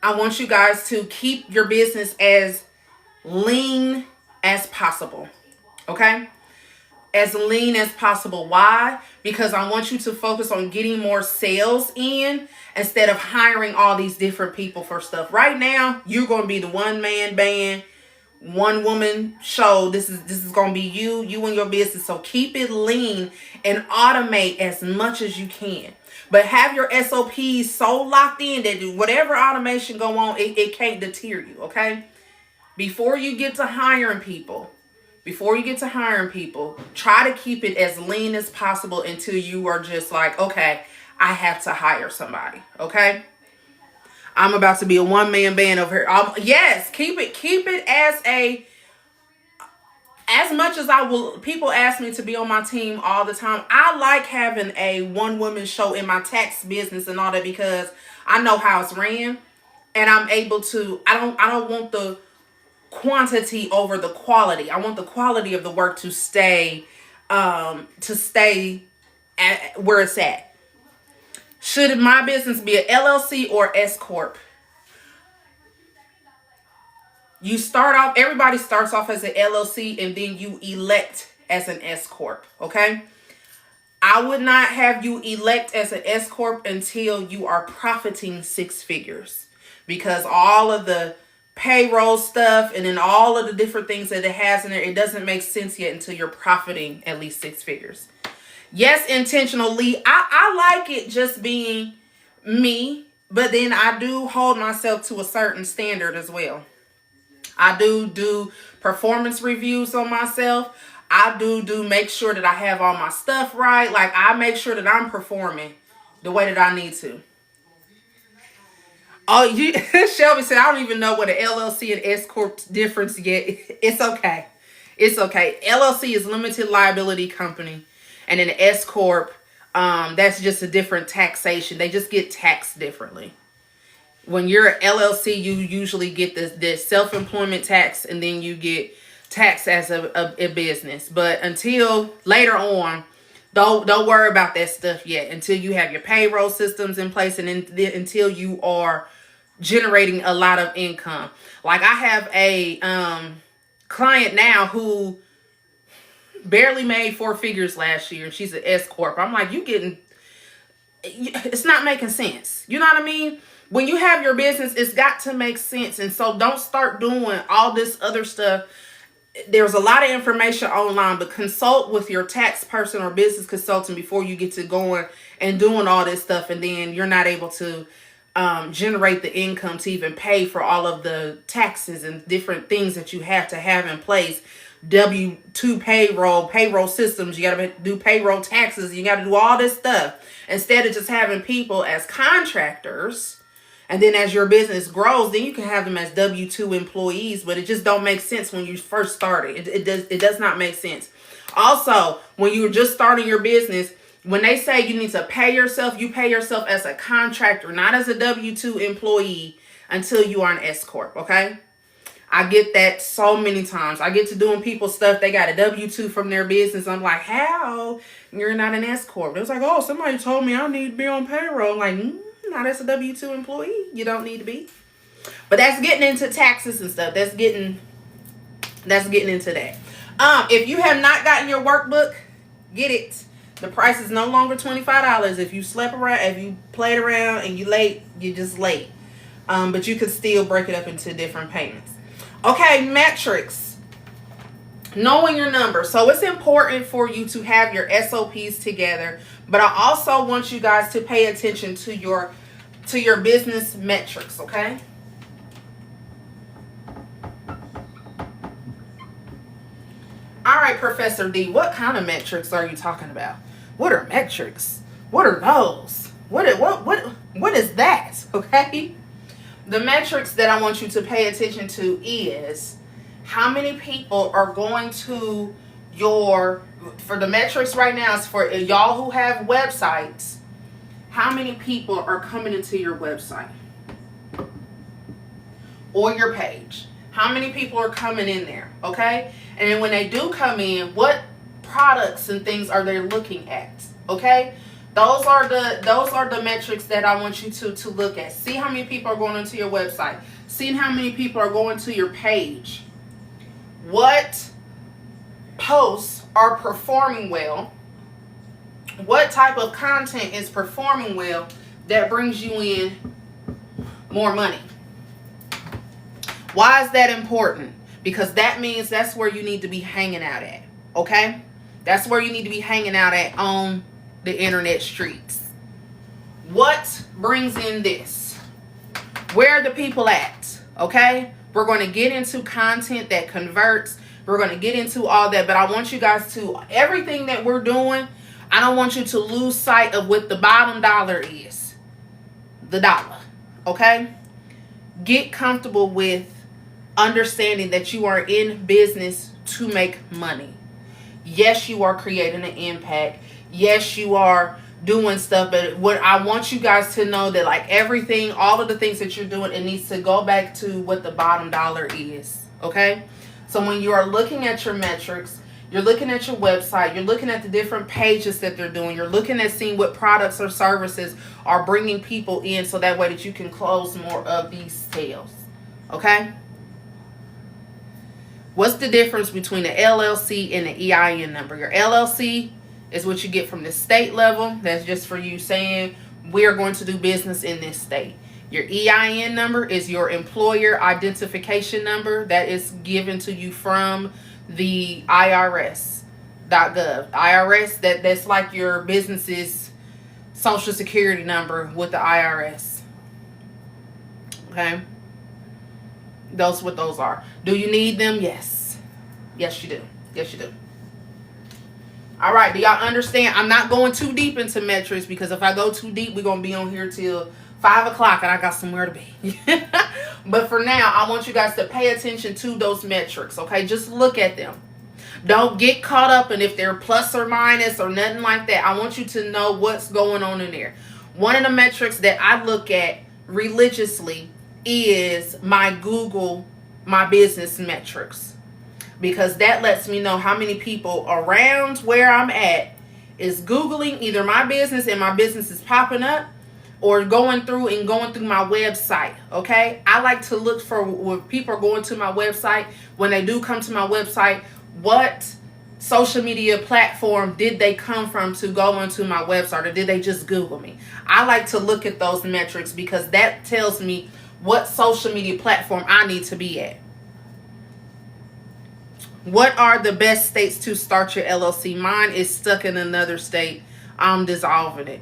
Speaker 1: I want you guys to keep your business as lean as possible. Okay? As lean as possible. Why? Because I want you to focus on getting more sales in instead of hiring all these different people for stuff. Right now, you're going to be the one-man band, one-woman show. This is going to be you and your business. So keep it lean and automate as much as you can. But have your SOPs so locked in that whatever automation go on, it can't deter you, okay? Before you get to hiring people, try to keep it as lean as possible until you are just like, okay, I have to hire somebody, okay? I'm about to be a one-man band over here. Yes, keep it as as much as people ask me to be on my team all the time. I like having a one woman show in my tax business and all that because I know how it's ran, and I'm able to. I don't want the quantity over the quality. I want the quality of the work to stay at where it's at. Should my business be an LLC or S corp? You start off, everybody starts off as an LLC and then you elect as an S corp, okay? I would not have you elect as an S corp until you are profiting 6 figures, because all of the payroll stuff and then all of the different things that it has in there, it doesn't make sense yet until you're profiting at least 6 figures. Yes, intentionally, I like it just being me, but then I do hold myself to a certain standard as well. I do performance reviews on myself. I do make sure that I have all my stuff right. Like, I make sure that I'm performing the way that I need to. Oh, Shelby said, I don't even know what an LLC and S corp difference yet. It's okay. It's okay. LLC is limited liability company, and an S corp, that's just a different taxation. They just get taxed differently. When you're an LLC, you usually get the self-employment tax, and then you get taxed as a business. But until later on, don't worry about that stuff yet until you have your payroll systems in place, and until you are generating a lot of income. Like, I have a client now who barely made 4 figures last year. She's an S corp. I'm like, it's not making sense. You know what I mean? When you have your business, it's got to make sense. And so don't start doing all this other stuff. There's a lot of information online, but consult with your tax person or business consultant before you get to going and doing all this stuff. And then you're not able to generate the income to even pay for all of the taxes and different things that you have to have in place. W-2 payroll systems. You got to do payroll taxes. You got to do all this stuff instead of just having people as contractors. And then as your business grows, then you can have them as W-2 employees, but it just don't make sense when you first started. It does not make sense. Also, when you're just starting your business, when they say you need to pay yourself, you pay yourself as a contractor, not as a W-2 employee until you are an S corp, okay? I get that so many times. I get to doing people's stuff. They got a W-2 from their business. I'm like, how? You're not an S corp. It was like, oh, somebody told me I need to be on payroll. I'm like, not as a W-2 employee. You don't need to be. But that's getting into taxes and stuff. That's getting into that. If you have not gotten your workbook, get it. The price is no longer $25. If you slept around, if you played around and you late, you're just late. But you could still break it up into different payments. Okay, metrics. Knowing your numbers. So it's important for you to have your SOPs together, but I also want you guys to pay attention to your business metrics, okay? All right, Professor D, what kind of metrics are you talking about? What are metrics? What are those? What is that? Okay? The metrics that I want you to pay attention to is how many people are going to for the metrics right now is for y'all who have websites, how many people are coming into your website or your page? How many people are coming in there, okay? And then when they do come in, what products and things are they looking at, okay? Those are the metrics that I want you to look at. See how many people are going into your website. Seeing how many people are going to your page. What posts are performing well? What type of content is performing well that brings you in more money? Why is that important? Because that means that's where you need to be hanging out at, okay? That's where you need to be hanging out at on the internet streets. What brings in this? Where are the people at? Okay? We're going to get into content that converts. We're going to get into all that, but I want you guys to, everything that we're doing, I don't want you to lose sight of what the bottom dollar is. The dollar. Okay? Get comfortable with understanding that you are in business to make money. Yes, you are creating an impact. Yes, you are doing stuff, but what I want you guys to know that like everything, all of the things that you're doing, it needs to go back to what the bottom dollar is. Okay? So when you are looking at your metrics, you're looking at your website, you're looking at the different pages that they're doing, you're looking at seeing what products or services are bringing people in so that way that you can close more of these sales. Okay? What's the difference between the LLC and the EIN number? Your LLC is what you get from the state level. That's just for you saying we're going to do business in this state. Your EIN number is your employer identification number that is given to you from the IRS.gov. IRS, that's like your business's social security number with the IRS. Okay? Those what those are. Do you need them? Yes. Yes, you do. Yes, you do. All right. Do y'all understand? I'm not going too deep into metrics because if I go too deep, we're going to be on here till 5 o'clock and I got somewhere to be. But for now, I want you guys to pay attention to those metrics. Okay? Just look at them. Don't get caught up in if they're plus or minus or nothing like that. I want you to know what's going on in there. One of the metrics that I look at religiously is my Google My Business metrics, because that lets me know how many people around where I'm at is Googling either my business and my business is popping up or going through my website. Okay, I like to look for when people are going to my website. When they do come to my website, what social media platform did they come from to go onto my website, or did they just Google me? I like to look at those metrics because that tells me what social media platform I need to be at. What are the best states to start your LLC? Mine is stuck in another state. I'm dissolving it.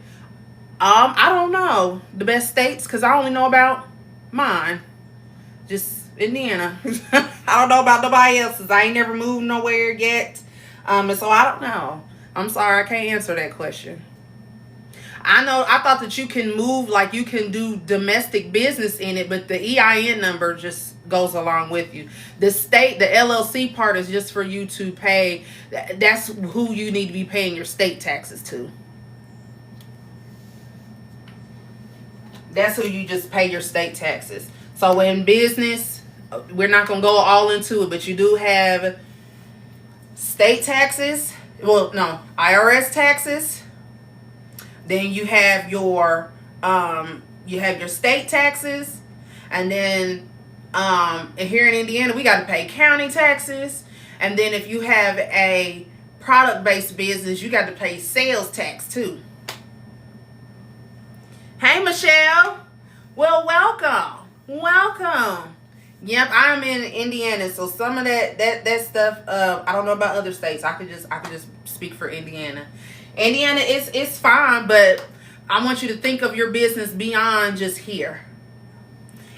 Speaker 1: I don't know the best states because I only know about mine. Just Indiana. I don't know about nobody else's. I ain't never moved nowhere yet. And so I don't know. I'm sorry, I can't answer that question. I thought that you can move, like you can do domestic business in it, but the EIN number just goes along with you. The state, the LLC part is just for you to pay. That's who you need to be paying your state taxes to. That's who you just pay your state taxes. So in business, we're not going to go all into it, but you do have state taxes. Well, no, IRS taxes. Then you have your state taxes, and then and here in Indiana we got to pay county taxes, and then if you have a product-based business, you got to pay sales tax too. Hey Michelle, well welcome. Yep, I'm in Indiana, so some of that stuff I don't know about other states. I could just speak for Indiana. Indiana is fine, but I want you to think of your business beyond just here.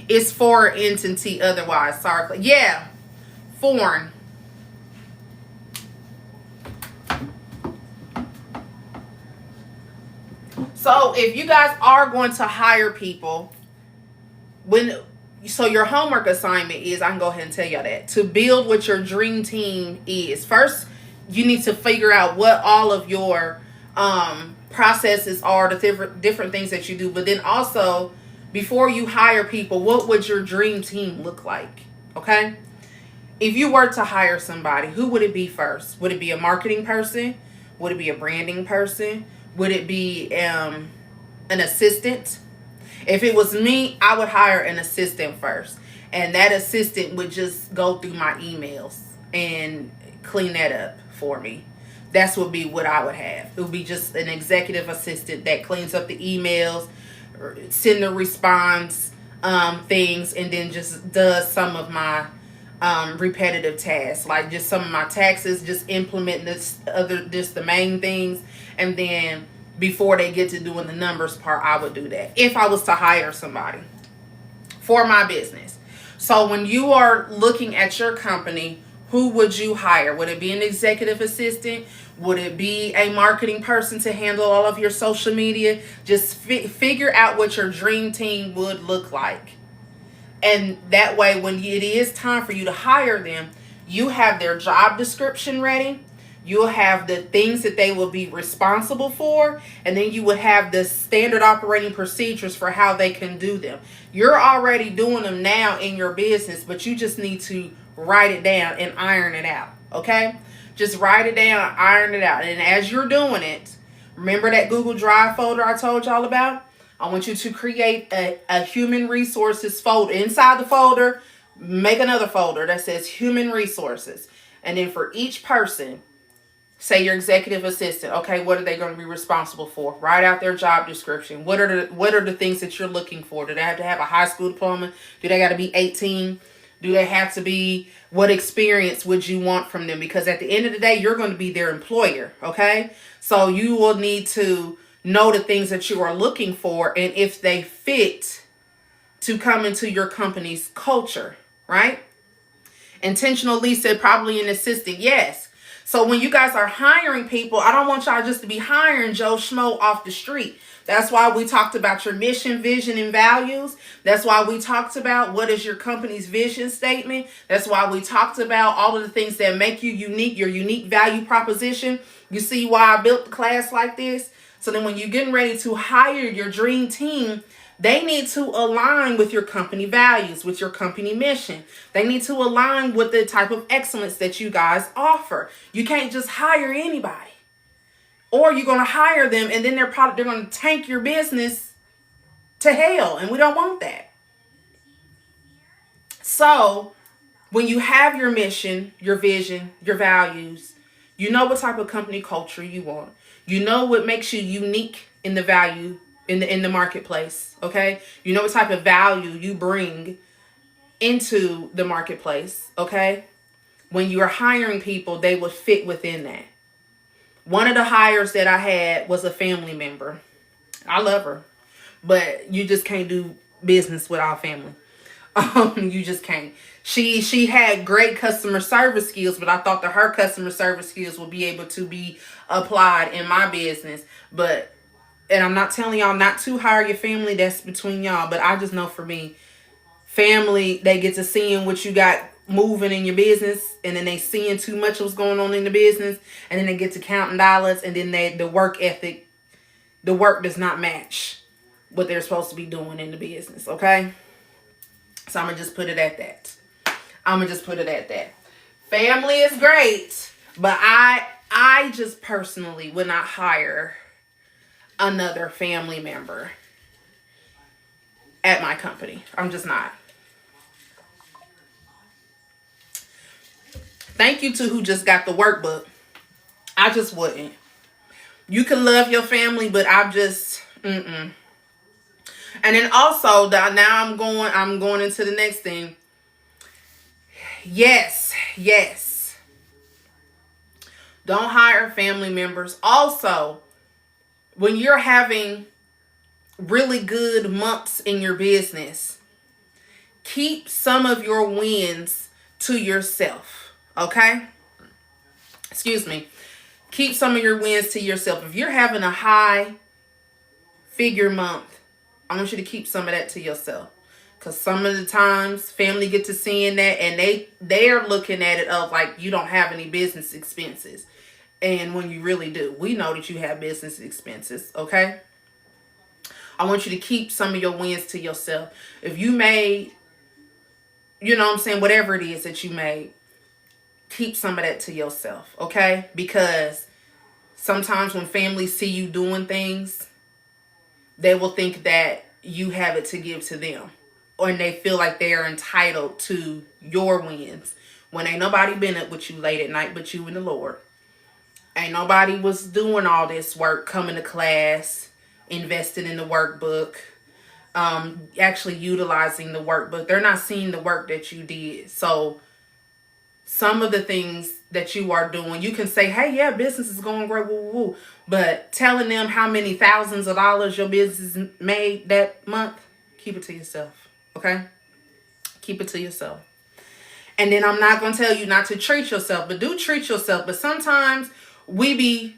Speaker 1: It's for entity otherwise. Sorry. Yeah. Foreign. So if you guys are going to hire people, so your homework assignment is, I can go ahead and tell y'all that, to build what your dream team is. First, you need to figure out what all of your processes are, the different things that you do. But then also, before you hire people, what would your dream team look like? Okay? If you were to hire somebody, who would it be first? Would it be a marketing person? Would it be a branding person? Would it be an assistant? If it was me, I would hire an assistant first. And that assistant would just go through my emails and clean that up for me. That's would be what I would have. It would be just an executive assistant that cleans up the emails, send the response things, and then just does some of my repetitive tasks, like just some of my taxes, just implementing just the main things. And then before they get to doing the numbers part, I would do that if I was to hire somebody for my business. So when you are looking at your company, who would you hire? Would it be an executive assistant? Would it be a marketing person to handle all of your social media? Just figure out what your dream team would look like. And that way, when it is time for you to hire them, You have their job description ready. You'll have the things that they will be responsible for, and then you would have the standard operating procedures for how they can do them. You're already doing them now in your business, but you just need to write it down and iron it out, okay? Just write it down, iron it out. And as you're doing it, remember that Google Drive folder I told y'all about? I want you to create a human resources folder. Inside the folder, make another folder that says human resources. And then for each person, say your executive assistant, okay, what are they going to be responsible for? Write out their job description. What are the things that you're looking for? Do they have to have a high school diploma? Do they got to be 18? Do they have to be, what experience would you want from them? Because at the end of the day, you're going to be their employer, okay? So you will need to know the things that you are looking for and if they fit to come into your company's culture, right? Intentional lead said probably an assistant. Yes. So when you guys are hiring people, I don't want y'all just to be hiring Joe Schmo off the street. That's why we talked about your mission, vision, and values. That's why we talked about what is your company's vision statement. That's why we talked about all of the things that make you unique, your unique value proposition. You see why I built the class like this? So then when you're getting ready to hire your dream team, they need to align with your company values, with your company mission. They need to align with the type of excellence that you guys offer. You can't just hire anybody. Or you're going to hire them and then they're going to tank your business to hell. And we don't want that. So when you have your mission, your vision, your values, you know what type of company culture you want. You know what makes you unique in the value in the marketplace, okay? You know what type of value you bring into the marketplace, okay? When you are hiring people, they would fit within that. One of the hires that I had was a family member. I love her, but you just can't do business without family. You just can't. She had great customer service skills, but I thought that her customer service skills would be able to be applied in my business. And I'm not telling y'all not to hire your family. That's between y'all. But I just know for me, family, they get to seeing what you got moving in your business. And then they seeing too much of what's going on in the business. And then they get to counting dollars. And then the work ethic, the work does not match what they're supposed to be doing in the business. Okay? So I'm going to just put it at that. Family is great. But I just personally would not hire another family member at my company. I'm just not. Thank you to who just got the workbook. I just wouldn't. You can love your family, but I'm just And then also now I'm going into the next thing. Yes. Don't hire family members. Also, when you're having really good months in your business, keep some of your wins to yourself, okay? Excuse me. Keep some of your wins to yourself. If you're having a high figure month, I want you to keep some of that to yourself. Because some of the times family get to seeing that and they're looking at it of like you don't have any business expenses. And when you really do, we know that you have business expenses, okay? I want you to keep some of your wins to yourself. If you made, whatever it is that you made, keep some of that to yourself, okay? Because sometimes when families see you doing things, they will think that you have it to give to them. Or they feel like they are entitled to your wins. When ain't nobody been up with you late at night but you and the Lord. Ain't nobody was doing all this work, coming to class, investing in the workbook, actually utilizing the workbook. They're not seeing the work that you did. So some of the things that you are doing, you can say, hey, yeah, business is going great, woo, woo, woo. But telling them how many thousands of dollars your business made that month, keep it to yourself, okay? Keep it to yourself. And then I'm not going to tell you not to treat yourself, but do treat yourself. But sometimes we be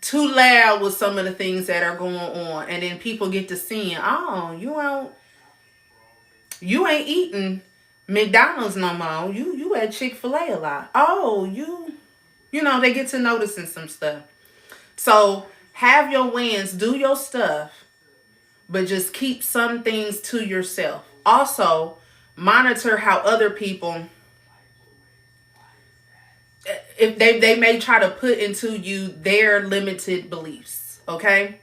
Speaker 1: too loud with some of the things that are going on. And then people get to seeing, oh, you ain't eating McDonald's no more. You at Chick-fil-A a lot. Oh, you know, they get to noticing some stuff. So have your wins, do your stuff, but just keep some things to yourself. Also, monitor how other people, if they may try to put into you their limited beliefs. Okay?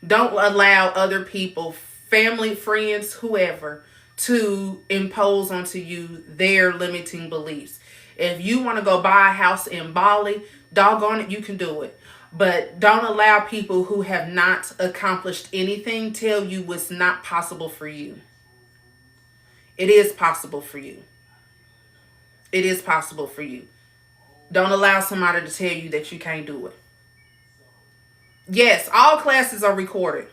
Speaker 1: Don't allow other people, family, friends, whoever, to impose onto you their limiting beliefs. If you want to go buy a house in Bali, doggone it, you can do it. But don't allow people who have not accomplished anything tell you what's not possible for you. It is possible for you. It is possible for you. Don't allow somebody to tell you that you can't do it. Yes, all classes are recorded.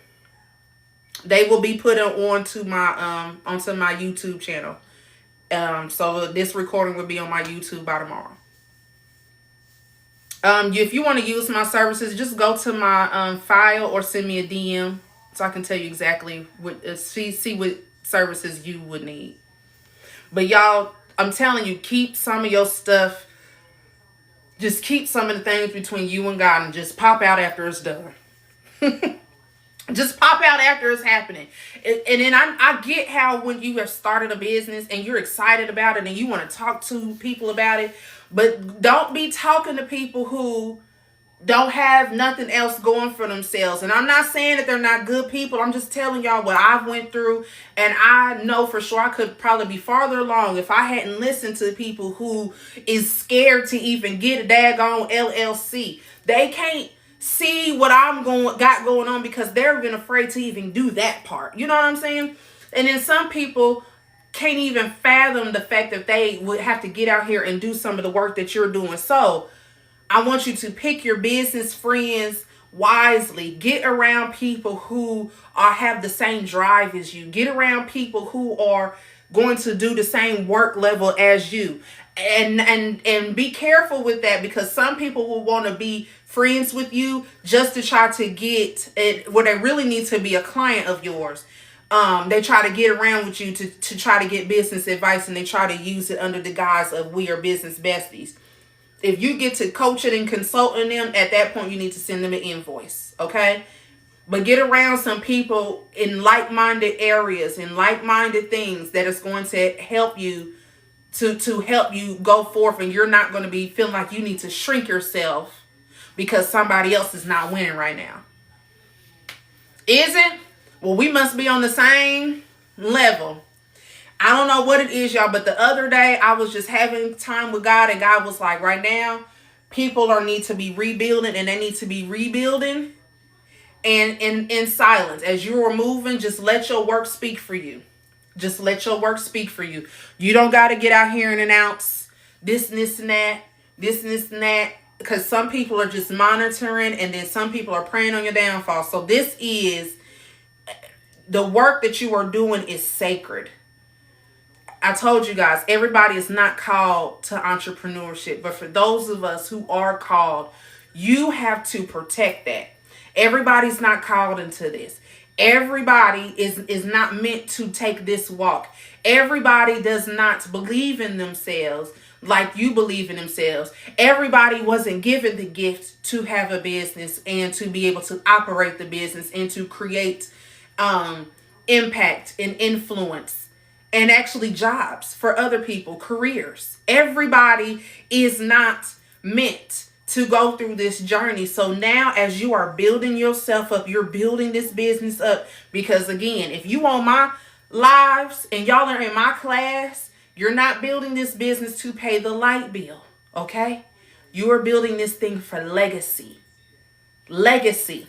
Speaker 1: They will be put onto my YouTube channel. So this recording will be on my YouTube by tomorrow. If you want to use my services, just go to my file or send me a DM so I can tell you exactly what see what services you would need. But y'all, I'm telling you, keep some of your stuff. Just keep some of the things between you and God and just pop out after it's done. Just pop out after it's happening. And then I get how when you have started a business and you're excited about it and you want to talk to people about it, but don't be talking to people who don't have nothing else going for themselves. And I'm not saying that they're not good people. I'm just telling y'all what I've went through. And I know for sure I could probably be farther along if I hadn't listened to people who is scared to even get a daggone LLC. They can't see what got going on because they're even afraid to even do that part. You know what I'm saying? And then some people can't even fathom the fact that they would have to get out here and do some of the work that you're doing. So I want you to pick your business friends wisely. Get around people who have the same drive as you. Get around people who are going to do the same work level as you. And be careful with that, because some people will want to be friends with you just to try to get it where they really need to be a client of yours. They try to get around with you to try to get business advice, and they try to use it under the guise of we are business besties. If you get to coaching and consulting them, at that point you need to send them an invoice, okay? But get around some people in like-minded areas, in like-minded things that is going to help you to help you go forth, and you're not going to be feeling like you need to shrink yourself because somebody else is not winning right now. Is it? Well, we must be on the same level. I don't know what it is, y'all, but the other day I was just having time with God, and God was like, right now, people need to be rebuilding, and they need to be rebuilding and in silence. As you are moving, just let your work speak for you. Just let your work speak for you. You don't got to get out here and announce this and that, because some people are just monitoring, and then some people are preying on your downfall. So this is the work that you are doing is sacred. I told you guys, everybody is not called to entrepreneurship, but for those of us who are called, you have to protect that. Everybody's not called into this. Everybody is not meant to take this walk. Everybody does not believe in themselves like you believe in themselves. Everybody wasn't given the gift to have a business and to be able to operate the business and to create impact and influence and actually jobs for other people, careers. Everybody is not meant to go through this journey. So now as you are building yourself up, you're building this business up, because again, if you on my lives and y'all are in my class, you're not building this business to pay the light bill, okay? You are building this thing for legacy. Legacy.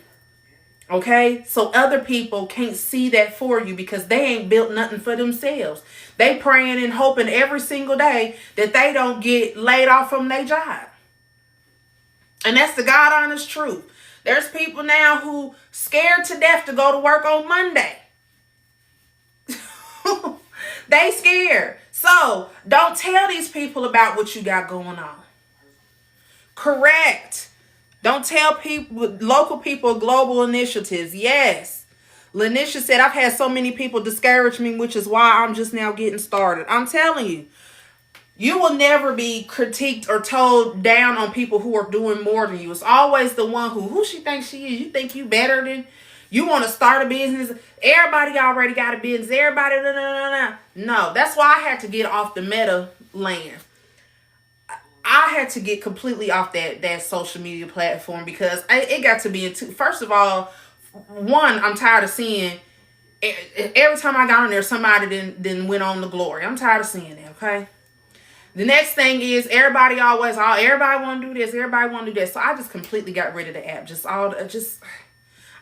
Speaker 1: Okay? So other people can't see that for you because they ain't built nothing for themselves. They praying and hoping every single day that they don't get laid off from their job. And that's the God honest truth. There's people now who scared to death to go to work on Monday. They scared. So don't tell these people about what you got going on. Correct. Don't tell people, local people, global initiatives. Yes. Lanisha said, I've had so many people discourage me, which is why I'm just now getting started. I'm telling you, you will never be critiqued or told down on people who are doing more than you. It's always the one who she thinks she is. You think you better than, you want to start a business. Everybody already got a business. Everybody, no. That's why I had to get off the meta land. I had to get completely off that social media platform because it got to be into, first of all, one, I'm tired of seeing, every time I got on there, somebody then went on the glory. I'm tired of seeing that, okay? The next thing is everybody want to do this, everybody want to do that. So I just completely got rid of the app.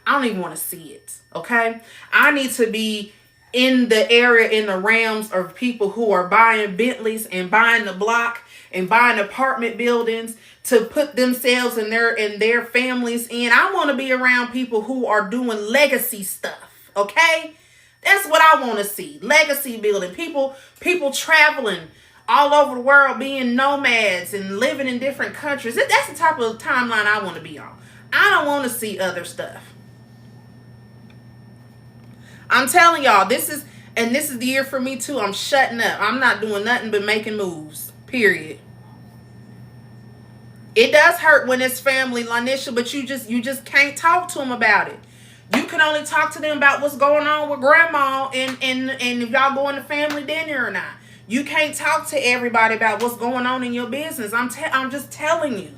Speaker 1: I don't even want to see it, okay? I need to be in the area, in the realms of people who are buying Bentleys and buying the block and buying apartment buildings to put themselves and their families in. I want to be around people who are doing legacy stuff, okay? That's what I want to see. Legacy building. People traveling all over the world, being nomads and living in different countries. That's the type of timeline I want to be on. I don't want to see other stuff. I'm telling y'all, this is the year for me too. I'm shutting up. I'm not doing nothing but making moves. Period. It does hurt when it's family, Lanisha, but you just can't talk to them about it. You can only talk to them about what's going on with grandma and if y'all going to family dinner or not. You can't talk to everybody about what's going on in your business. I'm just telling you.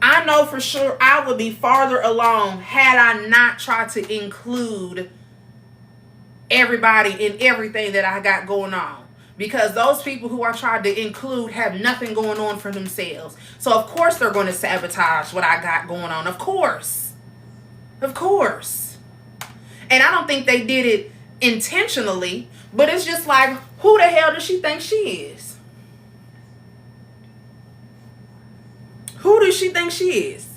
Speaker 1: I know for sure I would be farther along had I not tried to include everybody in everything that I got going on. Because those people who I tried to include have nothing going on for themselves. So of course they're going to sabotage what I got going on. Of course. Of course. And I don't think they did it intentionally. But it's just like, who the hell does she think she is? Who does she think she is?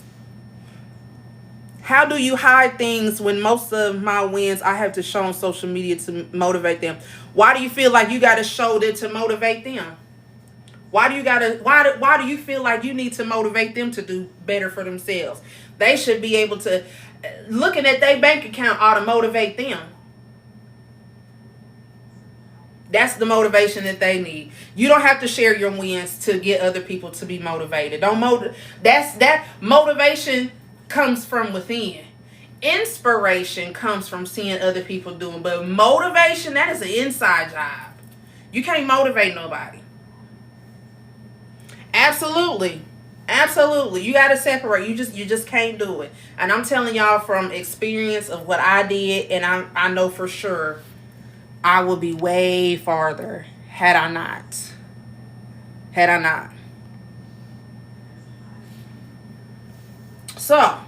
Speaker 1: How do you hide things when most of my wins I have to show on social media to motivate them? Why do you feel like you got to show that to motivate them? Why do you feel like you need to motivate them to do better for themselves? They should be able to, looking at their bank account ought to motivate them. That's the motivation that they need. You don't have to share your wins to get other people to be motivated. That motivation comes from within. Inspiration comes from seeing other people doing, but motivation, that is an inside job. You can't motivate nobody. Absolutely. You got to separate. You just can't do it. And I'm telling y'all from experience of what I did, and I know for sure I will be way farther had I not. So,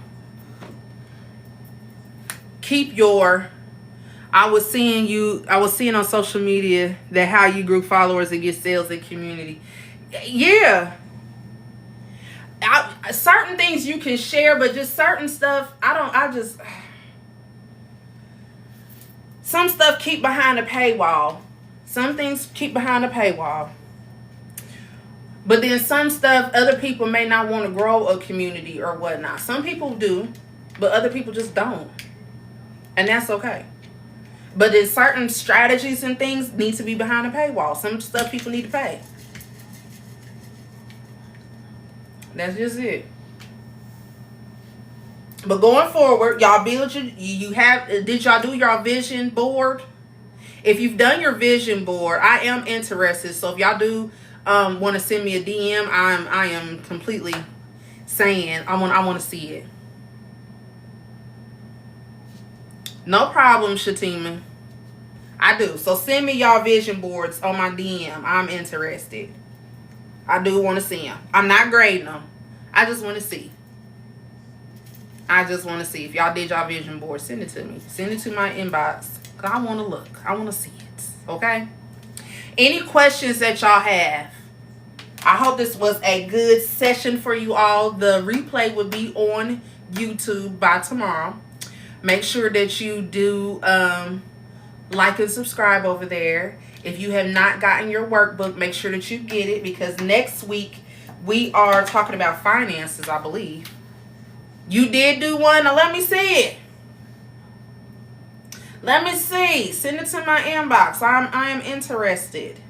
Speaker 1: I was seeing on social media that how you grew followers and get sales in community. Yeah. Certain things you can share, but just certain stuff, some stuff keep behind a paywall. Some things keep behind a paywall. But then some stuff, other people may not want to grow a community or whatnot. Some people do, but other people just don't. And that's okay. But then certain strategies and things need to be behind a paywall. Some stuff people need to pay. That's just it. But going forward, y'all build did y'all do your vision board? If you've done your vision board, I am interested. So if y'all do want to send me a DM, I am completely saying I want to see it. No problem, Shatima. I do. So send me y'all vision boards on my DM. I'm interested. I do want to see them. I'm not grading them. I just want to see. If y'all did y'all vision board, send it to me. Send it to my inbox. Because I want to look. I want to see it. Okay? Any questions that y'all have? I hope this was a good session for you all. The replay will be on YouTube by tomorrow. Make sure that you do like and subscribe over there. If you have not gotten your workbook, make sure that you get it, because next week we are talking about finances, I believe. You did do one. Now let me see it. Let me see. Send it to my inbox. I am interested.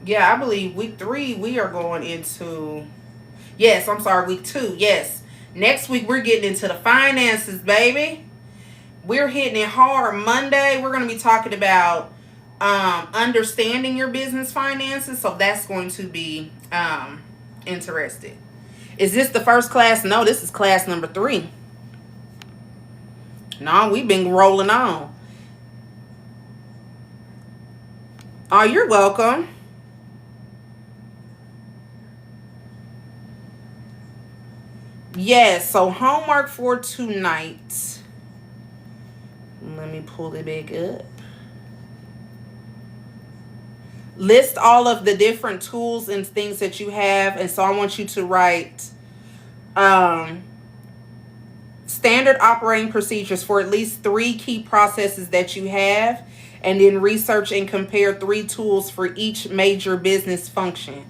Speaker 1: Yeah, I believe week 3 we are going into. Yes, I'm sorry, week 2. Yes. Next week we're getting into the finances, baby. We're hitting it hard. Monday we're going to be talking about understanding your business finances. So that's going to be interesting. Is this the first class? No, this is class number 3. No, we've been rolling on. Oh, you're welcome. Yes, so homework for tonight. Let me pull it back up. List all of the different tools and things that you have. And so I want you to write standard operating procedures for at least 3 key processes that you have. And then research and compare 3 tools for each major business function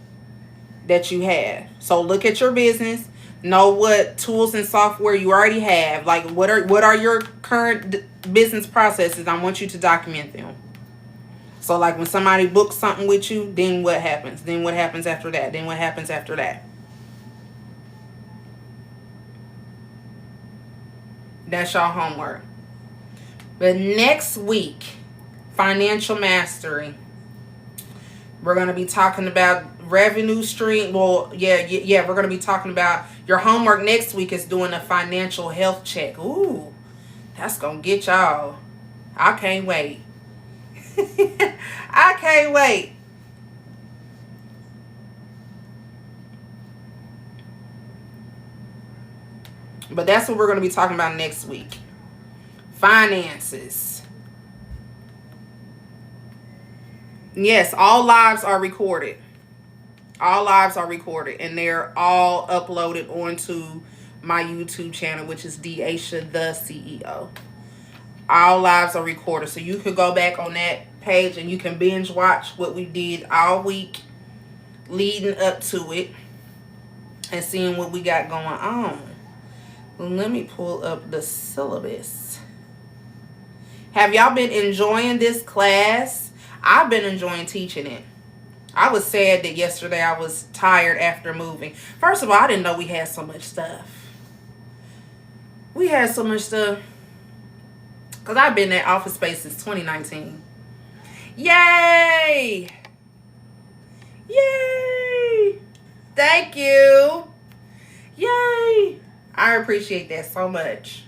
Speaker 1: that you have. So look at your business. Know what tools and software you already have. Like what are your current business processes? I want you to document them. So like when somebody books something with you, then what happens? Then what happens after that? Then what happens after that? That's your homework. But next week, financial mastery. We're going to be talking about revenue stream. Well, yeah. We're going to be talking about your homework next week is doing a financial health check. Ooh, that's going to get y'all. I can't wait. I can't wait. But that's what we're going to be talking about next week. Finances. Yes, all lives are recorded. All lives are recorded. And they're all uploaded onto my YouTube channel, which is Daisha the CEO. All lives are recorded. So you could go back on that page and you can binge watch what we did all week leading up to it and seeing what we got going on. Let me pull up the syllabus. Have y'all been enjoying this class? I've been enjoying teaching it. I was sad that yesterday I was tired after moving. First of all, I didn't know we had so much stuff. We had so much stuff. Because I've been at Office Space since 2019. Yay! Yay! Thank you. Yay! I appreciate that so much.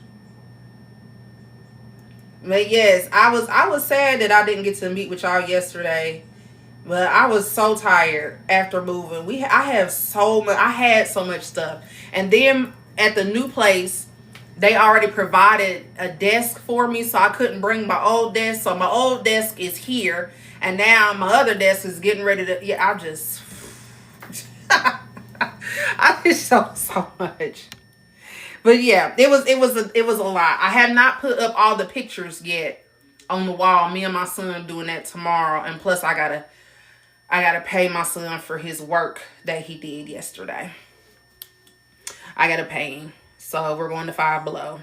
Speaker 1: But yes, I was sad that I didn't get to meet with y'all yesterday. But I was so tired after moving. I had so much stuff. And then at the new place, they already provided a desk for me, so I couldn't bring my old desk. So my old desk is here, and now my other desk is getting ready to. Yeah, I just so much. But yeah, it was a lot. I have not put up all the pictures yet on the wall. Me and my son doing that tomorrow, and plus I gotta pay my son for his work that he did yesterday. I gotta pay him. So we're going to Five Below.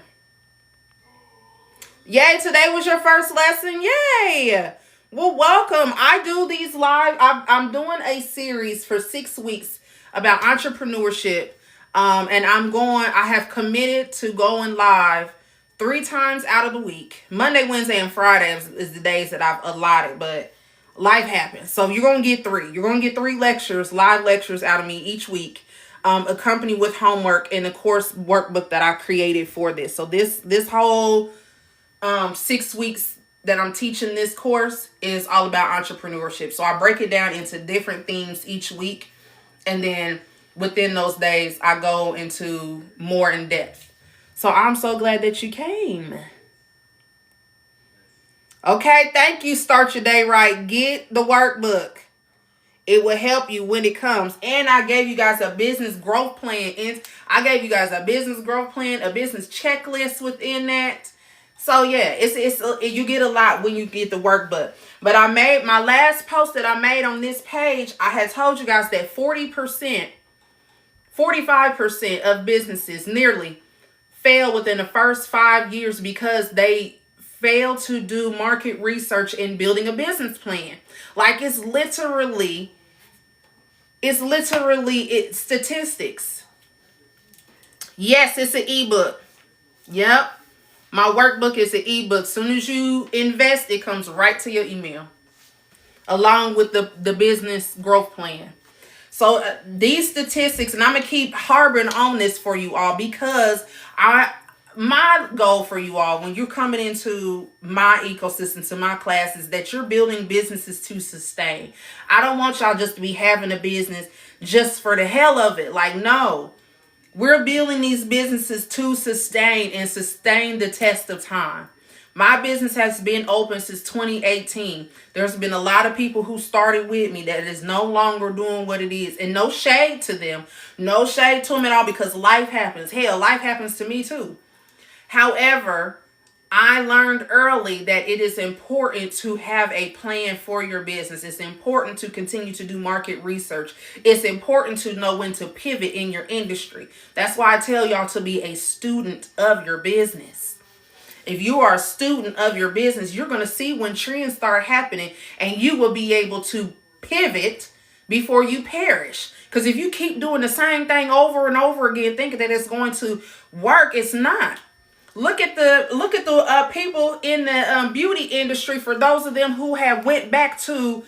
Speaker 1: Yay, today was your first lesson. Yay. Well, welcome. I do these live. I'm doing a series for 6 weeks about entrepreneurship. And I have committed to going live 3 times out of the week. Monday, Wednesday, and Friday is the days that I've allotted, but life happens. So you're going to get 3. You're going to get 3 lectures, live lectures out of me each week. Accompanied with homework and the course workbook that I created for this. So this whole 6 weeks that I'm teaching this course is all about entrepreneurship. So I break it down into different themes each week. And then within those days, I go into more in depth. So I'm so glad that you came. Okay, thank you. Start your day right. Get the workbook. It will help you when it comes. And I gave you guys a business growth plan. I gave you guys a business growth plan, a business checklist within that. So yeah, you get a lot when you get the workbook. But I made my last post that I made on this page. I had told you guys that 40% 45% of businesses nearly fail within the first 5 years because they fail to do market research in building a business plan. Like it's statistics. Yes, it's an ebook. Yep. My workbook is an ebook. Soon as you invest, it comes right to your email, along with the business growth plan. So these statistics, and I'm gonna keep harboring on this for you all, because my goal for you all when you're coming into my ecosystem, to my class, is that you're building businesses to sustain. I don't want y'all just to be having a business just for the hell of it. Like, no. We're building these businesses to sustain and sustain the test of time. My business has been open since 2018. There's been a lot of people who started with me that is no longer doing what it is. And no shade to them. No shade to them at all, because life happens. Hell, life happens to me too. However, I learned early that it is important to have a plan for your business. It's important to continue to do market research. It's important to know when to pivot in your industry. That's why I tell y'all to be a student of your business. If you are a student of your business, you're going to see when trends start happening, and you will be able to pivot before you perish. Because if you keep doing the same thing over and over again, thinking that it's going to work, it's not. Look at the people in the beauty industry. For those of them who have went back to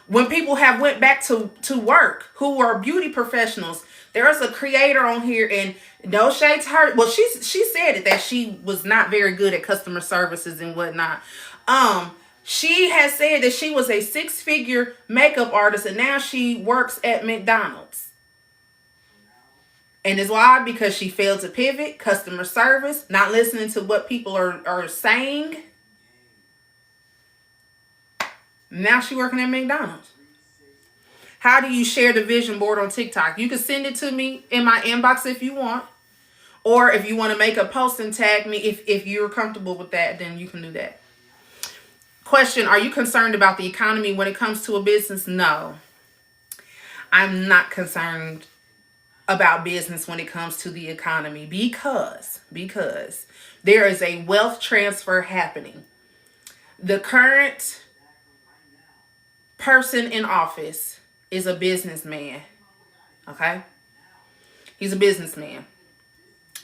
Speaker 1: when people have went back to work, who are beauty professionals. There's a creator on here, and no shade to her. Well, she said it, that she was not very good at customer services and whatnot. She has said that she was a 6-figure makeup artist, and now she works at McDonald's. And it's why? Because she failed to pivot, customer service, not listening to what people are saying. Now she's working at McDonald's. How do you share the vision board on TikTok? You can send it to me in my inbox if you want. Or if you want to make a post and tag me, if you're comfortable with that, then you can do that. Question, are you concerned about the economy when it comes to a business? No. I'm not concerned about business when it comes to the economy, because there is a wealth transfer happening. The current person in office is a businessman. Okay? He's a businessman.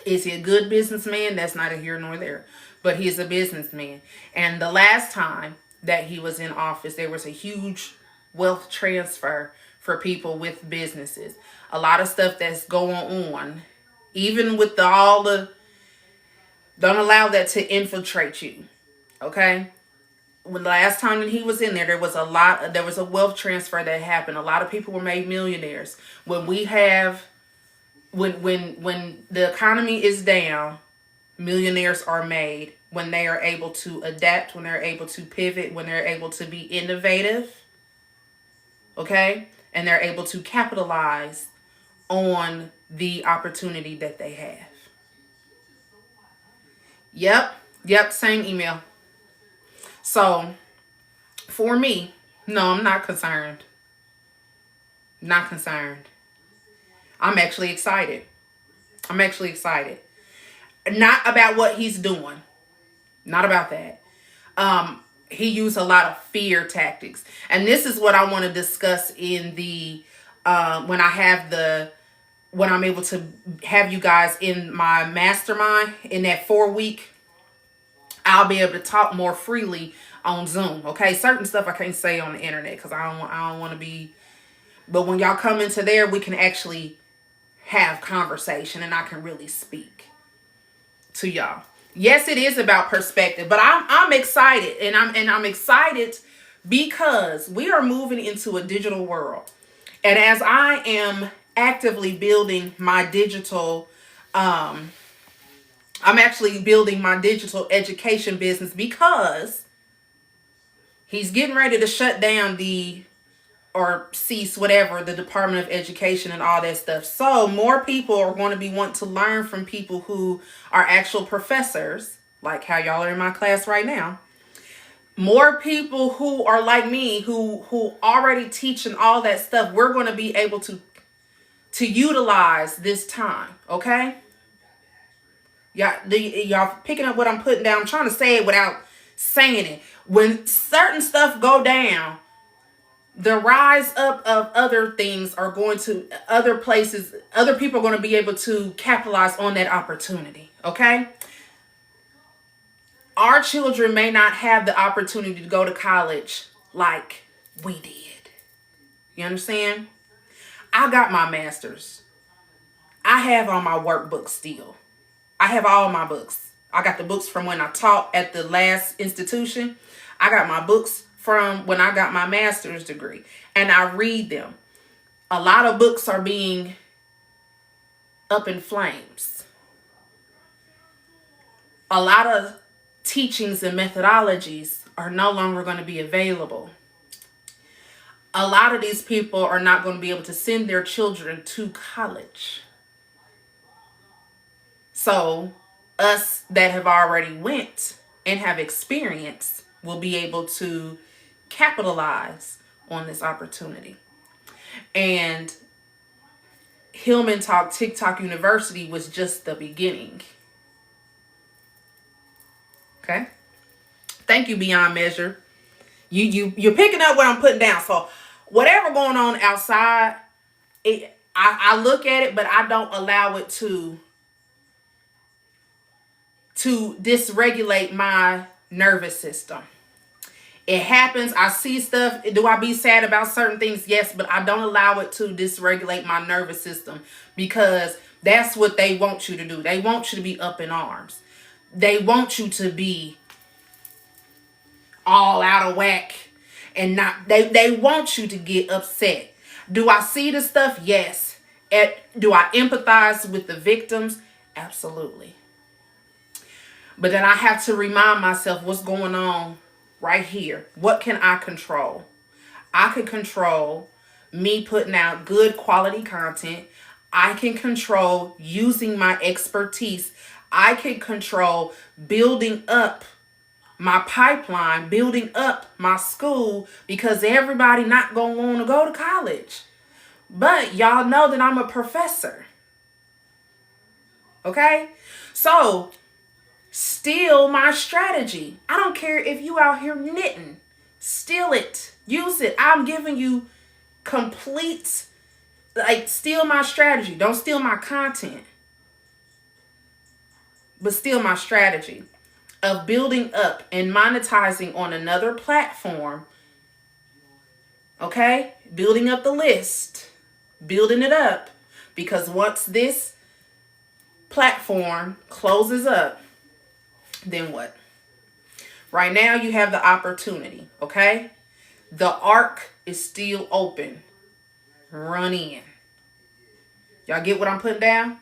Speaker 1: Is he a good businessman? That's neither here nor there. But he's a businessman. And the last time that he was in office, there was a huge wealth transfer for people with businesses. A lot of stuff that's going on, even with don't allow that to infiltrate you. Okay? When the last time that he was in there was a wealth transfer that happened. A lot of people were made millionaires. When the economy is down, millionaires are made when they are able to adapt, when they're able to pivot, when they're able to be innovative. Okay? And they're able to capitalize on the opportunity that they have. Yep, same email. So, for me, no, I'm not concerned. Not concerned. I'm actually excited. Not about what he's doing. Not about that. He used a lot of fear tactics. And this is what I want to discuss in the when I'm able to have you guys in my mastermind in that 4-week. I'll be able to talk more freely on Zoom. Okay, certain stuff I can't say on the internet because I don't want to be. But when y'all come into there, we can actually have conversation, and I can really speak to y'all. Yes, it is about perspective, but I'm excited, and I'm excited because we are moving into a digital world, and as I am actively building my digital, I'm actually building my digital education business because he's getting ready to shut down or cease whatever, the Department of Education and all that stuff. So more people are going to be wanting to learn from people who are actual professors, like how y'all are in my class right now. more people who are like me, who already teach and all that stuff, we're going to be able to utilize this time. Okay. Y'all picking up what I'm putting down. I'm trying to say it without saying it. When certain stuff go down, the rise up of other things are going to other places. Other people are going to be able to capitalize on that opportunity. Okay. Our children may not have the opportunity to go to college like we did. You understand? I got my master's. I have all my workbooks still. I have all my books. I got the books from when I taught at the last institution. I got my books from when I got my master's degree. And I read them. A lot of books are being up in flames. A lot of teachings and methodologies are no longer going to be available. A lot of these people are not going to be able to send their children to college. So us that have already went and have experience will be able to capitalize on this opportunity. And Hillman Talk TikTok University was just the beginning. Okay. Thank you, Beyond Measure. You're picking up what I'm putting down. So whatever going on outside, I look at it, but I don't allow it to dysregulate my nervous system. It happens. I see stuff. Do I be sad about certain things? Yes, but I don't allow it to dysregulate my nervous system, because that's what they want you to do. They want you to be up in arms. They want you to be all out of whack and not, they want you to get upset. Do I see the stuff? Yes. Do I empathize with the victims? Absolutely. But then I have to remind myself what's going on right here. What can I control? I can control me putting out good quality content. I can control using my expertise. I can control building up my pipeline, building up my school, because everybody not going to want to go to college. But y'all know that I'm a professor. Okay? So steal my strategy. I don't care if you out here knitting. Steal it. Use it. I'm giving you complete, steal my strategy. Don't steal my content, but steal my strategy of building up and monetizing on another platform. Okay? Building up the list. Building it up. Because once this platform closes up, then what? Right now you have the opportunity, okay? The arc is still open. Run in. Y'all get what I'm putting down?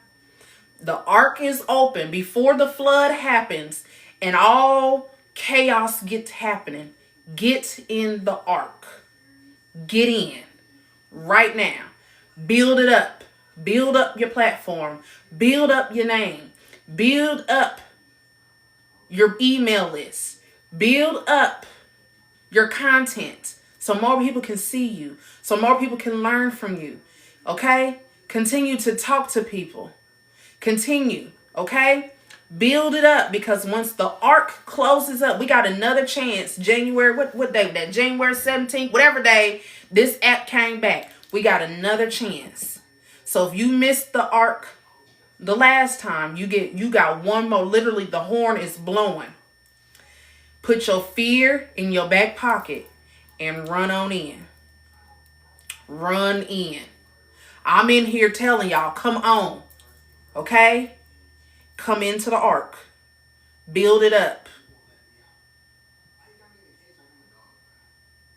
Speaker 1: The ark is open before the flood happens and all chaos gets happening. Get in the ark. Get in right now. Build it up. Build up your platform. Build up your name. Build up your email list. Build up your content so more people can see you, so more people can learn from you. Okay? Continue to talk to people. Continue. Okay? Build it up, because once the arc closes up, we got another chance. January, what day was that? January 17th, whatever day this app came back. We got another chance. So if you missed the arc the last time, you got one more. Literally, the horn is blowing. Put your fear in your back pocket and run on in. Run in. I'm in here telling y'all, come on. Okay? Come into the ark. Build it up.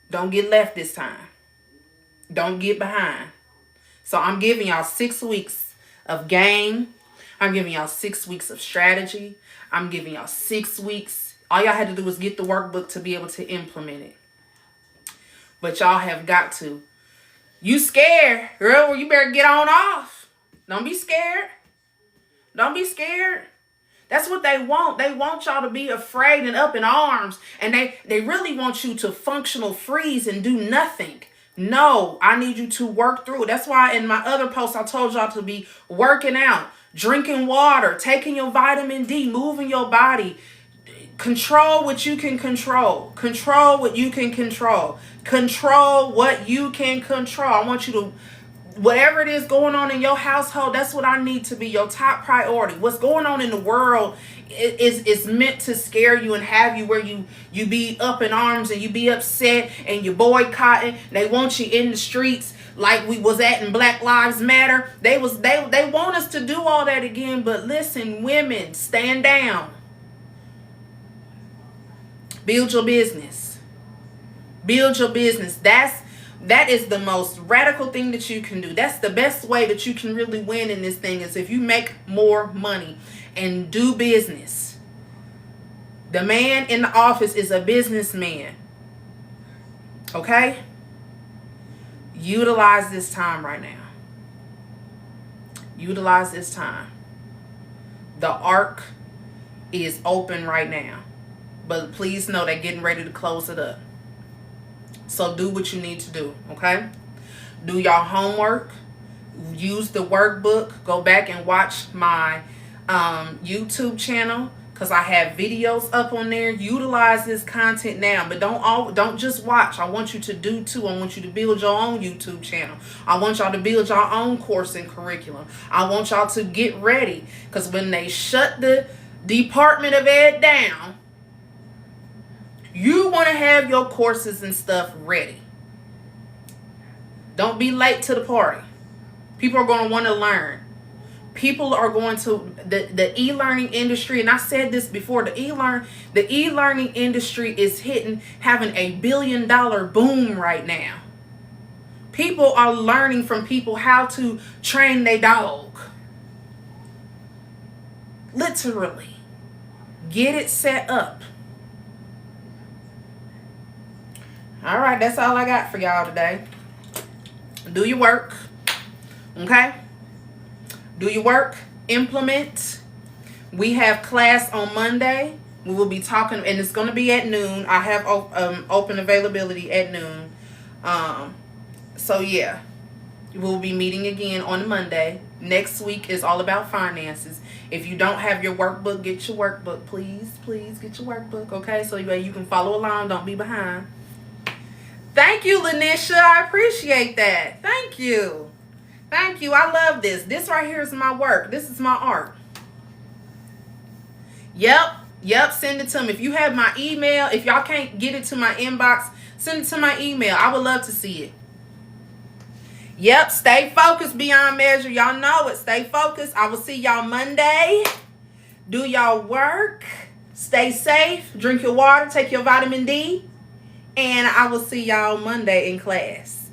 Speaker 1: Don't get left this time. Don't get behind. So I'm giving y'all 6 weeks of game. I'm giving y'all 6 weeks of strategy. I'm giving y'all 6 weeks. All y'all had to do was get the workbook to be able to implement it. But y'all have got to. You scared, girl? You better get on off. Don't be scared. Don't be scared. That's what they want. They want y'all to be afraid and up in arms. And they really want you to functional freeze and do nothing. No, I need you to work through it. That's why in my other posts, I told y'all to be working out, drinking water, taking your vitamin D, moving your body. Control what you can control. Control what you can control. Control what you can control. I want you to, whatever it is going on in your household, that's what I need to be your top priority. What's going on in the world is meant to scare you and have you where you be up in arms and you be upset and you boycotting. They want you in the streets like we was at in Black Lives Matter. They want us to do all that again. But listen, women, stand down. Build your business. Build your business. That is the most radical thing that you can do. That's the best way that you can really win in this thing, is if you make more money and do business. The man in the office is a businessman. Okay? Utilize this time right now. Utilize this time. The arc is open right now. But please know they're getting ready to close it up. So do what you need to do, okay? Do your homework. Use the workbook. Go back and watch my YouTube channel, because I have videos up on there. Utilize this content now, but don't just watch. I want you to do too. I want you to build your own YouTube channel. I want y'all to build your own course and curriculum. I want y'all to get ready, because when they shut the Department of Ed down, you want to have your courses and stuff ready. Don't be late to the party. People are going to want to learn. People are going to, the e-learning industry, and I said this before, the e-learning industry is having $1 billion boom right now. People are learning from people how to train their dog. Literally. Get it set up. All right, that's all I got for y'all today. Do your work, okay? Do your work. Implement. We have class on Monday. We will be talking, and it's going to be at noon. I have open availability at noon. So, yeah. We'll be meeting again on Monday. Next week is all about finances. If you don't have your workbook, get your workbook. Please get your workbook, okay? So you can follow along. Don't be behind. Thank you, Lanisha. I appreciate that. Thank you. Thank you. I love this. This right here is my work. This is my art. Yep. Send it to me. If you have my email, if y'all can't get it to my inbox, send it to my email. I would love to see it. Yep. Stay focused beyond measure. Y'all know it. Stay focused. I will see y'all Monday. Do y'all work. Stay safe. Drink your water. Take your vitamin D. And I will see y'all Monday in class.